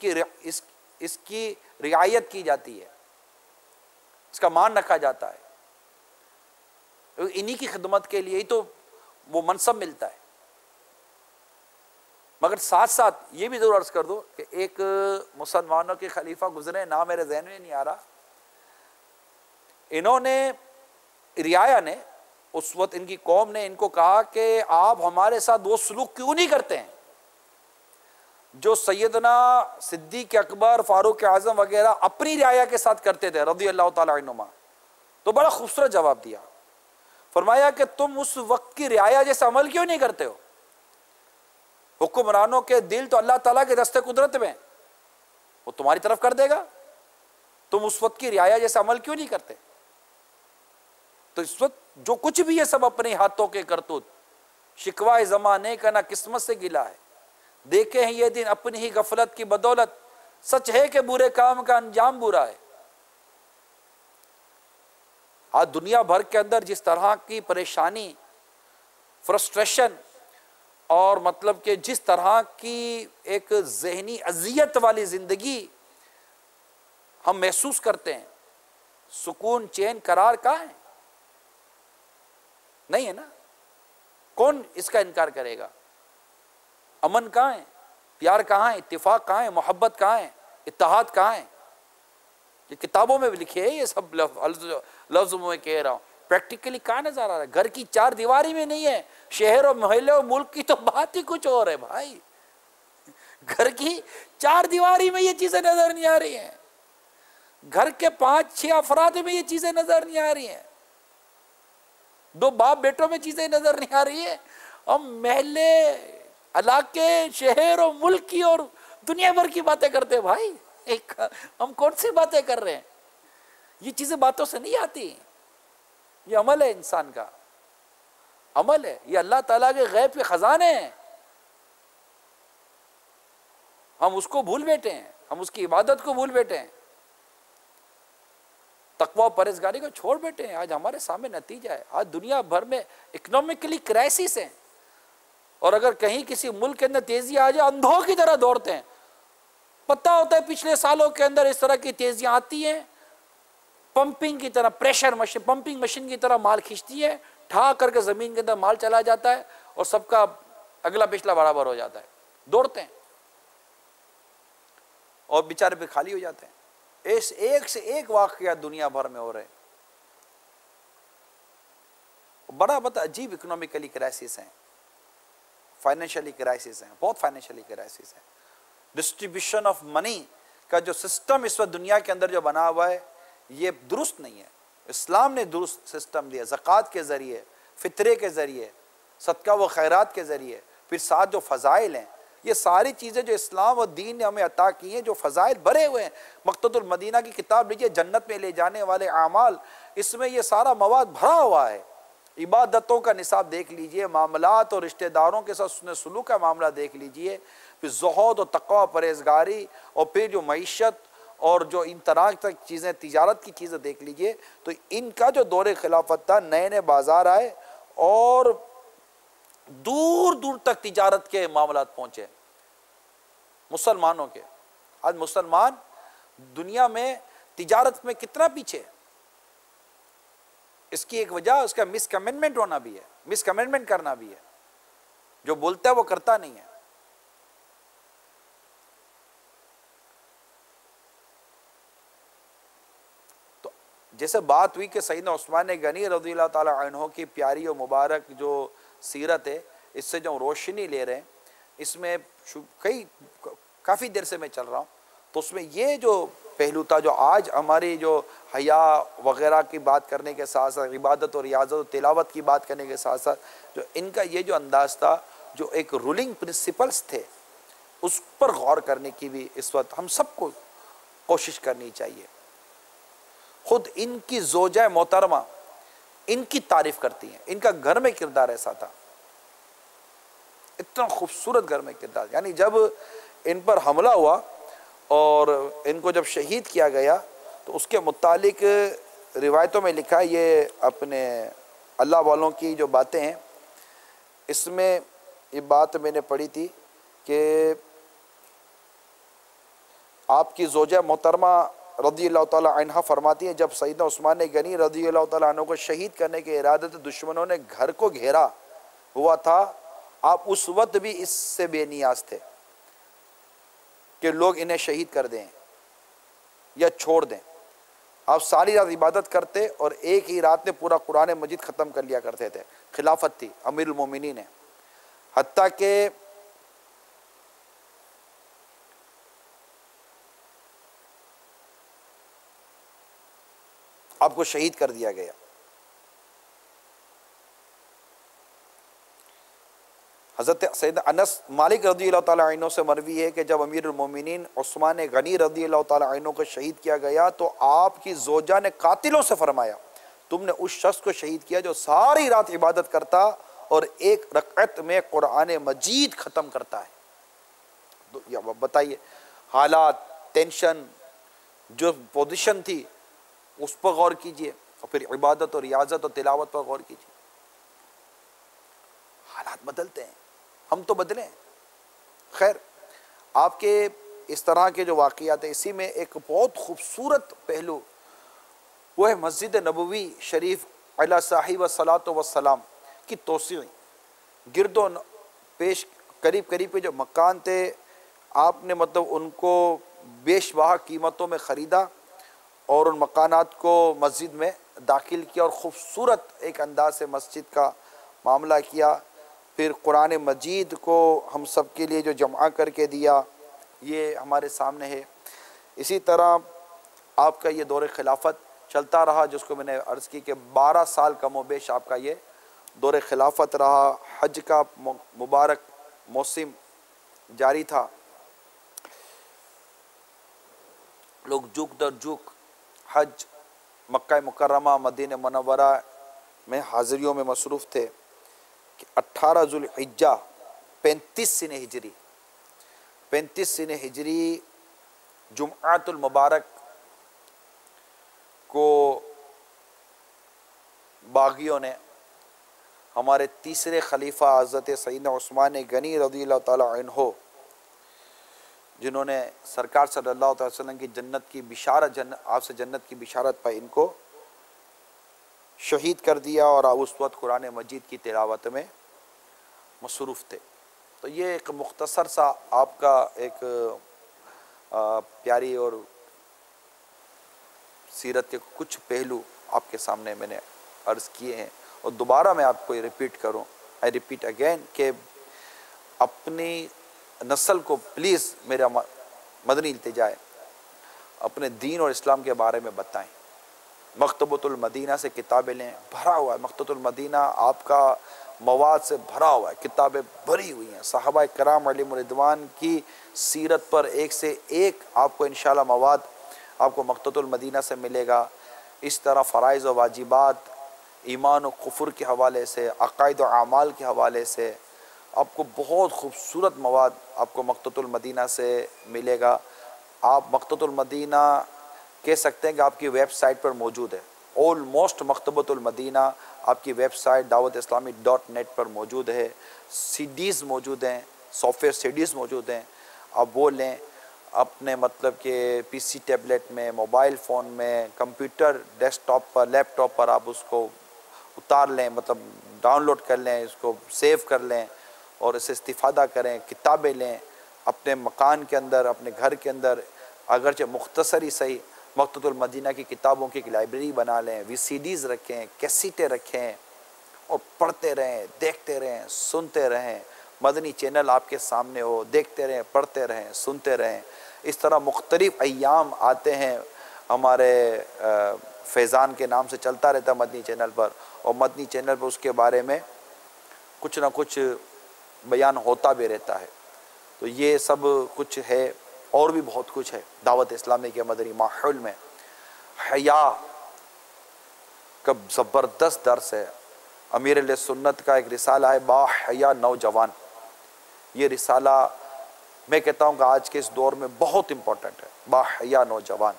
کی رعایت کی جاتی ہے، اس کا مان رکھا جاتا ہے، انہی کی خدمت کے لیے ہی تو وہ منصب ملتا ہے۔ مگر ساتھ ساتھ یہ بھی ضرور عرض کر دو کہ ایک مسلمانوں کے خلیفہ گزرے، نام میرے ذہن میں نہیں آ رہا، انہوں نے رعایا نے اس وقت ان کی قوم نے ان کو کہا کہ آپ ہمارے ساتھ وہ سلوک کیوں نہیں کرتے ہیں جو سیدنا صدیق اکبر، فاروق اعظم وغیرہ اپنی رعایا کے ساتھ کرتے تھے رضی اللہ تعالیٰ عنہما۔ تو بڑا خوبصورت جواب دیا، فرمایا کہ تم اس وقت کی رعایا جیسا عمل کیوں نہیں کرتے ہو؟ حکمرانوں کے دل تو اللہ تعالیٰ کے دست قدرت میں، وہ تمہاری طرف کر دے گا، تم اس وقت کی رعایا جیسا عمل کیوں نہیں کرتے؟ تو اس وقت جو کچھ بھی ہے سب اپنے ہاتھوں کے کرتوت، شکوہ زمانے کا نہ قسمت سے گلا ہے، دیکھے ہیں یہ دن اپنی ہی غفلت کی بدولت، سچ ہے کہ برے کام کا انجام برا ہے۔ آج دنیا بھر کے اندر جس طرح کی پریشانی، فرسٹریشن اور مطلب کہ جس طرح کی ایک ذہنی اذیت والی زندگی ہم محسوس کرتے ہیں، سکون، چین، قرار کہاں ہے؟ نہیں ہے نا، کون اس کا انکار کرے گا؟ امن کہاں ہے؟ پیار کہاں ہے؟ اتفاق کہاں ہے؟ محبت کہاں ہے؟ اتحاد کہاں ہے؟ یہ کتابوں میں بھی لکھے ہیں، یہ سب لفظ میں کہہ رہا ہوں، پریکٹیکلی کہاں نظر آ رہا ہے؟ گھر کی چار دیواری میں نہیں ہے، شہر اور محلے اور ملک کی تو بات ہی کچھ اور ہے بھائی۔ گھر کی چار دیواری میں یہ چیزیں نظر نہیں آ رہی ہیں، گھر کے 5-6 افراد میں یہ چیزیں نظر نہیں آ رہی ہیں، 2 باپ بیٹوں میں چیزیں نظر نہیں آ رہی ہیں، ہم محلے، علاقے، شہر اور ملک کی اور دنیا بھر کی باتیں کرتے ہیں بھائی۔ ہم کون سی باتیں کر رہے ہیں؟ یہ چیزیں باتوں سے نہیں آتی، یہ عمل ہے انسان کا، عمل ہے، یہ اللہ تعالیٰ کے غیب کے خزانے ہیں، ہم اس کو بھول بیٹھے ہیں، ہم اس کی عبادت کو بھول بیٹھے ہیں، تقوی و پرہیزگاری کو چھوڑ بیٹھے ہیں۔ آج ہمارے سامنے نتیجہ ہے، آج دنیا بھر میں اکنامکلی کرائسس ہیں، اور اگر کہیں کسی ملک کے اندر تیزی آ جائے اندھوں کی طرح دوڑتے ہیں۔ پتہ ہوتا ہے پچھلے سالوں کے اندر اس طرح کی تیزیاں آتی ہیں، پمپنگ کی طرح، پریشر مشین، پمپنگ مشین کی طرح مال کھینچتی ہے، ٹھا کر کے زمین کے اندر مال چلا جاتا ہے اور سب کا اگلا پچھلا برابر ہو جاتا ہے، دوڑتے ہیں اور بیچارے پہ خالی ہو جاتے ہیں۔ اس ایک سے ایک واقعہ دنیا بھر میں ہو رہے ہیں، بڑا عجیب اکنامکلی کرائسس ہیں، فائنینشلی کرائسس ہیں، بہت فائنینشلی کرائسس ہیں۔ ڈسٹریبیوشن آف منی کا جو سسٹم اس وقت دنیا کے اندر جو بنا ہوا ہے یہ درست نہیں ہے۔ اسلام نے درست سسٹم دیا، زکوٰۃ کے ذریعے، فطرے کے ذریعے، صدقہ و خیرات کے ذریعے، پھر ساتھ جو فضائل ہیں، یہ ساری چیزیں جو اسلام اور دین نے ہمیں عطا کی ہیں، جو فضائل بھرے ہوئے ہیں۔ مقتۃ المدینہ کی کتاب لیجئے، جنت میں لے جانے والے اعمال، اس میں یہ سارا مواد بھرا ہوا ہے۔ عبادتوں کا نصاب دیکھ لیجئے، معاملات اور رشتہ داروں کے ساتھ حسن سلوک کا معاملہ دیکھ لیجئے، پھر زہد و تقوی و پرہیزگاری، اور پھر جو معیشت اور جو ان طرح کی چیزیں، تجارت کی چیزیں دیکھ لیجئے، تو ان کا جو دور خلافت تھا، نئے نئے بازار آئے اور دور دور تک تجارت کے معاملات پہنچے مسلمانوں کے۔ آج مسلمان دنیا میں تجارت میں کتنا پیچھے ہے، اس کی ایک وجہ اس کا مس کمٹمنٹ ہونا بھی ہے، مس کمٹمنٹ کرنا بھی ہے، جو بولتا ہے وہ کرتا نہیں ہے۔ تو جیسے بات ہوئی کہ سیدنا عثمان غنی رضی اللہ تعالی عنہ کی پیاری و مبارک جو سیرت ہے، اس سے جو روشنی لے رہے ہیں، اس میں کافی دیر سے میں چل رہا ہوں، تو اس میں یہ جو پہلو تھا، جو آج ہماری جو حیا وغیرہ کی بات کرنے کے ساتھ ساتھ عبادت اور ریاضت و تلاوت کی بات کرنے کے ساتھ ساتھ جو ان کا یہ جو انداز تھا، جو ایک رولنگ پرنسپلز تھے، اس پر غور کرنے کی بھی اس وقت ہم سب کو کوشش کرنی چاہیے۔ خود ان کی زوجہ محترمہ ان کی تعریف کرتی ہیں، ان کا گھر میں کردار ایسا تھا، اتنا خوبصورت گھر میں کردار، یعنی جب ان پر حملہ ہوا اور ان کو جب شہید کیا گیا تو اس کے متعلق روایتوں میں لکھا ہے، یہ اپنے اللہ والوں کی جو باتیں ہیں، اس میں یہ بات میں نے پڑھی تھی کہ آپ کی زوجہ محترمہ رضی اللہ تعالی عنہ فرماتی ہیں، جب سیدنا عثمان غنی رضی اللہ تعالی عنہ کو شہید کرنے کے ارادے سے دشمنوں نے گھر کو گھیرا ہوا تھا، آپ اس وقت بھی اس سے بے نیاز تھے کہ لوگ انہیں شہید کر دیں یا چھوڑ دیں۔ آپ ساری رات عبادت کرتے اور ایک ہی رات میں پورا قرآن مجید ختم کر لیا کرتے تھے۔ خلافت تھی، امیر المومنین ہے، حتیٰ کہ آپ کو شہید کر دیا گیا۔ حضرت سیدنا انس مالک رضی اللہ تعالیٰ عنہ سے مروی ہے کہ جب امیر المومنین عثمان غنی رضی اللہ تعالیٰ عنہ کو شہید کیا گیا تو آپ کی زوجہ نے قاتلوں سے فرمایا، تم نے اس شخص کو شہید کیا جو ساری رات عبادت کرتا اور ایک رکعت میں قرآن مجید ختم کرتا ہے۔ بتائیے حالات، ٹینشن، جو پوزیشن تھی اس پر غور کیجئے، اور پھر عبادت اور ریاضت اور تلاوت پر غور کیجئے۔ حالات بدلتے ہیں، ہم تو بدلیں۔ خیر، آپ کے اس طرح کے جو واقعات ہیں، اسی میں ایک بہت خوبصورت پہلو وہ ہے مسجد نبوی شریف علی صاحب الصلاۃ والسلام کی توسیع۔ گرد و پیش قریب قریب کے جو مکان تھے، آپ نے مطلب ان کو بیش بہا قیمتوں میں خریدا اور ان مکانات کو مسجد میں داخل کیا اور خوبصورت ایک انداز سے مسجد کا معاملہ کیا۔ پھر قرآن مجید کو ہم سب کے لیے جو جمع کر کے دیا، یہ ہمارے سامنے ہے۔ اسی طرح آپ کا یہ دور خلافت چلتا رہا، جس کو میں نے عرض کی کہ 12 سال کم و بیش آپ کا یہ دور خلافت رہا۔ حج کا مبارک موسم جاری تھا، لوگ جھک در جھک حج، مکہ مکرمہ، مدینہ منورہ میں حاضریوں میں مصروف تھے کہ 18 ذوالحجہ 35 سن ہجری 35 سن ہجری جمعۃ المبارک کو باغیوں نے ہمارے تیسرے خلیفہ حضرت سیدنا عثمان غنی رضی اللہ تعالیٰ عنہ، جنہوں نے سرکار صلی اللہ علیہ وسلم کی جنت کی بشارت آپ سے جنت کی بشارت پائی، ان کو شہید کر دیا، اور اس وقت قرآن مجید کی تلاوت میں مصروف تھے۔ تو یہ ایک مختصر سا آپ کا ایک پیاری اور سیرت کے کچھ پہلو آپ کے سامنے میں نے عرض کیے ہیں، اور دوبارہ میں آپ کو یہ ریپیٹ کروں، I repeat again، کہ اپنی نسل کو پلیز میرا مدنی التجا ہے، اپنے دین اور اسلام کے بارے میں بتائیں۔ مکتبۃ المدینہ سے کتابیں لیں، بھرا ہوا ہے مکتبۃ المدینہ، آپ کا مواد سے بھرا ہوا ہے، کتابیں بھری ہوئی ہیں، صحابہ کرام علیہم رضوان کی سیرت پر ایک سے ایک آپ کو انشاءاللہ مواد آپ کو مکتبۃ المدینہ سے ملے گا۔ اس طرح فرائض و واجبات، ایمان و کفر کے حوالے سے، عقائد و اعمال کے حوالے سے آپ کو بہت خوبصورت مواد آپ کو مکتبۃ المدینہ سے ملے گا۔ آپ مکتبۃ المدینہ کہہ سکتے ہیں کہ آپ کی ویب سائٹ پر موجود ہے، آلموسٹ مکتبۃ المدینہ آپ کی ویب سائٹ dawatIslami.net پر موجود ہے، CDs موجود ہیں، سافٹ ویئر CDs موجود ہیں، آپ وہ لیں اپنے مطلب کہ PC ٹیبلیٹ میں، موبائل فون میں، کمپیوٹر ڈیسک ٹاپ پر، لیپ ٹاپ پر آپ اس کو اتار لیں، مطلب ڈاؤن لوڈ کر لیں، اس کو سیو کر لیں اور اسے استفادہ کریں، کتابیں لیں اپنے مکان کے اندر، اپنے گھر کے اندر، اگرچہ مختصر ہی صحیح مکتبۃ المدینہ کی کتابوں کی ایک لائبریری بنا لیں، VCDs رکھیں، کیسیٹیں رکھیں اور پڑھتے رہیں، دیکھتے رہیں، سنتے رہیں۔ مدنی چینل آپ کے سامنے ہو، دیکھتے رہیں، پڑھتے رہیں، سنتے رہیں۔ اس طرح مختلف ایام آتے ہیں ہمارے فیضان کے نام سے چلتا رہتا ہے مدنی چینل پر، اور مدنی چینل پر اس کے بارے میں کچھ نہ کچھ بیان ہوتا بھی رہتا ہے۔ تو یہ سب کچھ ہے، اور بھی بہت کچھ ہے دعوت اسلامی کے مدنی ماحول میں۔ حیا کا زبردست درس ہے۔ امیر علیہ سنت کا ایک رسالہ ہے با حیا نوجوان، یہ رسالہ میں کہتا ہوں کہ آج کے اس دور میں بہت امپورٹنٹ ہے، با حیا نوجوان۔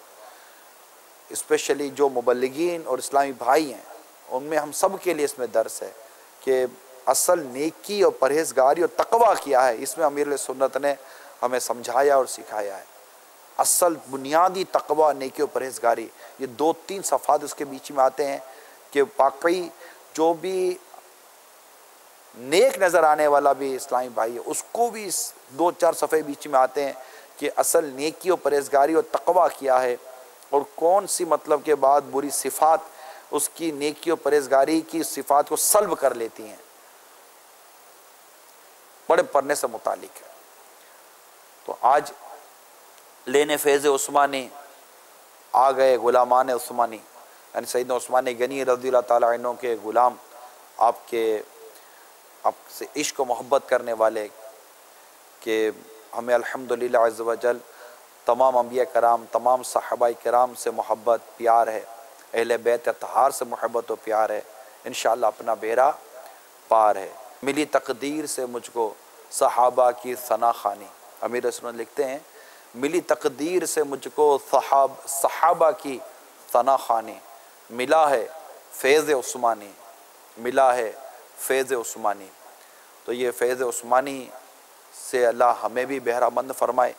اسپیشلی جو مبلغین اور اسلامی بھائی ہیں ان میں ہم سب کے لیے اس میں درس ہے کہ اصل نیکی اور پرہیزگاری اور تقویٰ کیا ہے، اس میں امیر علیہ سنت نے ہمیں سمجھایا اور سکھایا ہے۔ اصل بنیادی تقویٰ، نیکی اور پرہیزگاری، یہ 2-3 صفحات اس کے بیچ میں آتے ہیں کہ واقعی جو بھی نیک نظر آنے والا بھی اسلامی بھائی ہے اس کو بھی اس 2-4 صفحے بیچ میں آتے ہیں کہ اصل نیکی اور پرہیزگاری اور تقویٰ کیا ہے، اور کون سی مطلب کے بعد بری صفات اس کی نیکی اور پرہیزگاری کی صفات کو سلب کر لیتی ہیں، بڑے پڑھنے سے متعلق ہے۔ تو آج لینے فیض عثمانی آ گئے غلامان عثمانی، یعنی سیدنا عثمان غنی رضی اللہ تعالیٰ عنہ کے غلام، آپ سے عشق و محبت کرنے والے، کہ ہمیں الحمدللہ عز و جل تمام انبیاء کرام، تمام صحابہ کرام سے محبت پیار ہے، اہل بیت اطہار سے محبت و پیار ہے، انشاءاللہ اپنا بیڑا پار ہے۔ ملی تقدیر سے مجھ کو صحابہ کی ثنا خوانی، امیر سنت لکھتے ہیں ملی تقدیر سے مجھ کو صحابہ کی ثنا خوانی، ملا ہے فیض عثمانی، ملا ہے فیض عثمانی۔ تو یہ فیض عثمانی سے اللہ ہمیں بھی بہرہ مند فرمائے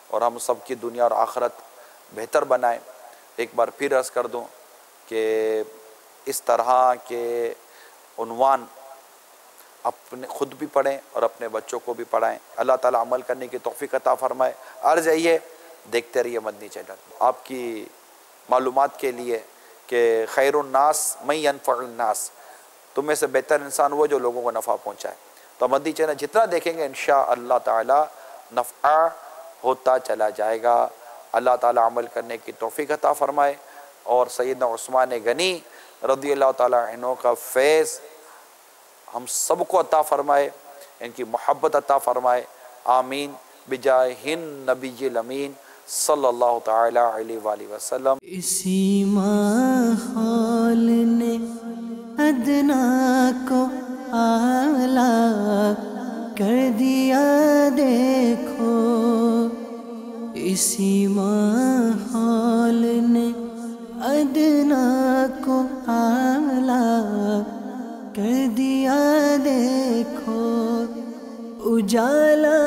اور ہم سب کی دنیا اور آخرت بہتر بنائے۔ ایک بار پھر عرض کر دوں کہ اس طرح کے عنوان اپنے خود بھی پڑھیں اور اپنے بچوں کو بھی پڑھائیں، اللہ تعالیٰ عمل کرنے کی توفیق عطا فرمائے۔ عرض یہی ہے، دیکھتے رہیے مدنی چینل۔ آپ کی معلومات کے لیے کہ خیر الناس من ینفع الناس، تم میں سے بہتر انسان وہ جو لوگوں کو نفع پہنچائے۔ تو مدنی چینل جتنا دیکھیں گے انشاءاللہ تعالیٰ نفع ہوتا چلا جائے گا۔ اللہ تعالیٰ عمل کرنے کی توفیق عطا فرمائے اور سیدنا عثمان غنی رضی اللہ تعالیٰ عنہ کا فیض ہم سب کو عطا فرمائے، ان کی محبت عطا فرمائے، آمین بجاہ النبی الامین صلی اللہ تعالیٰ علیہ وآلہ وسلم۔ اسی ماحول نے ادنا کو اعلیٰ کر دیا دیکھو، اسی ماحول نے ادنا کو اعلیٰ کر دیا دیکھو، اجالا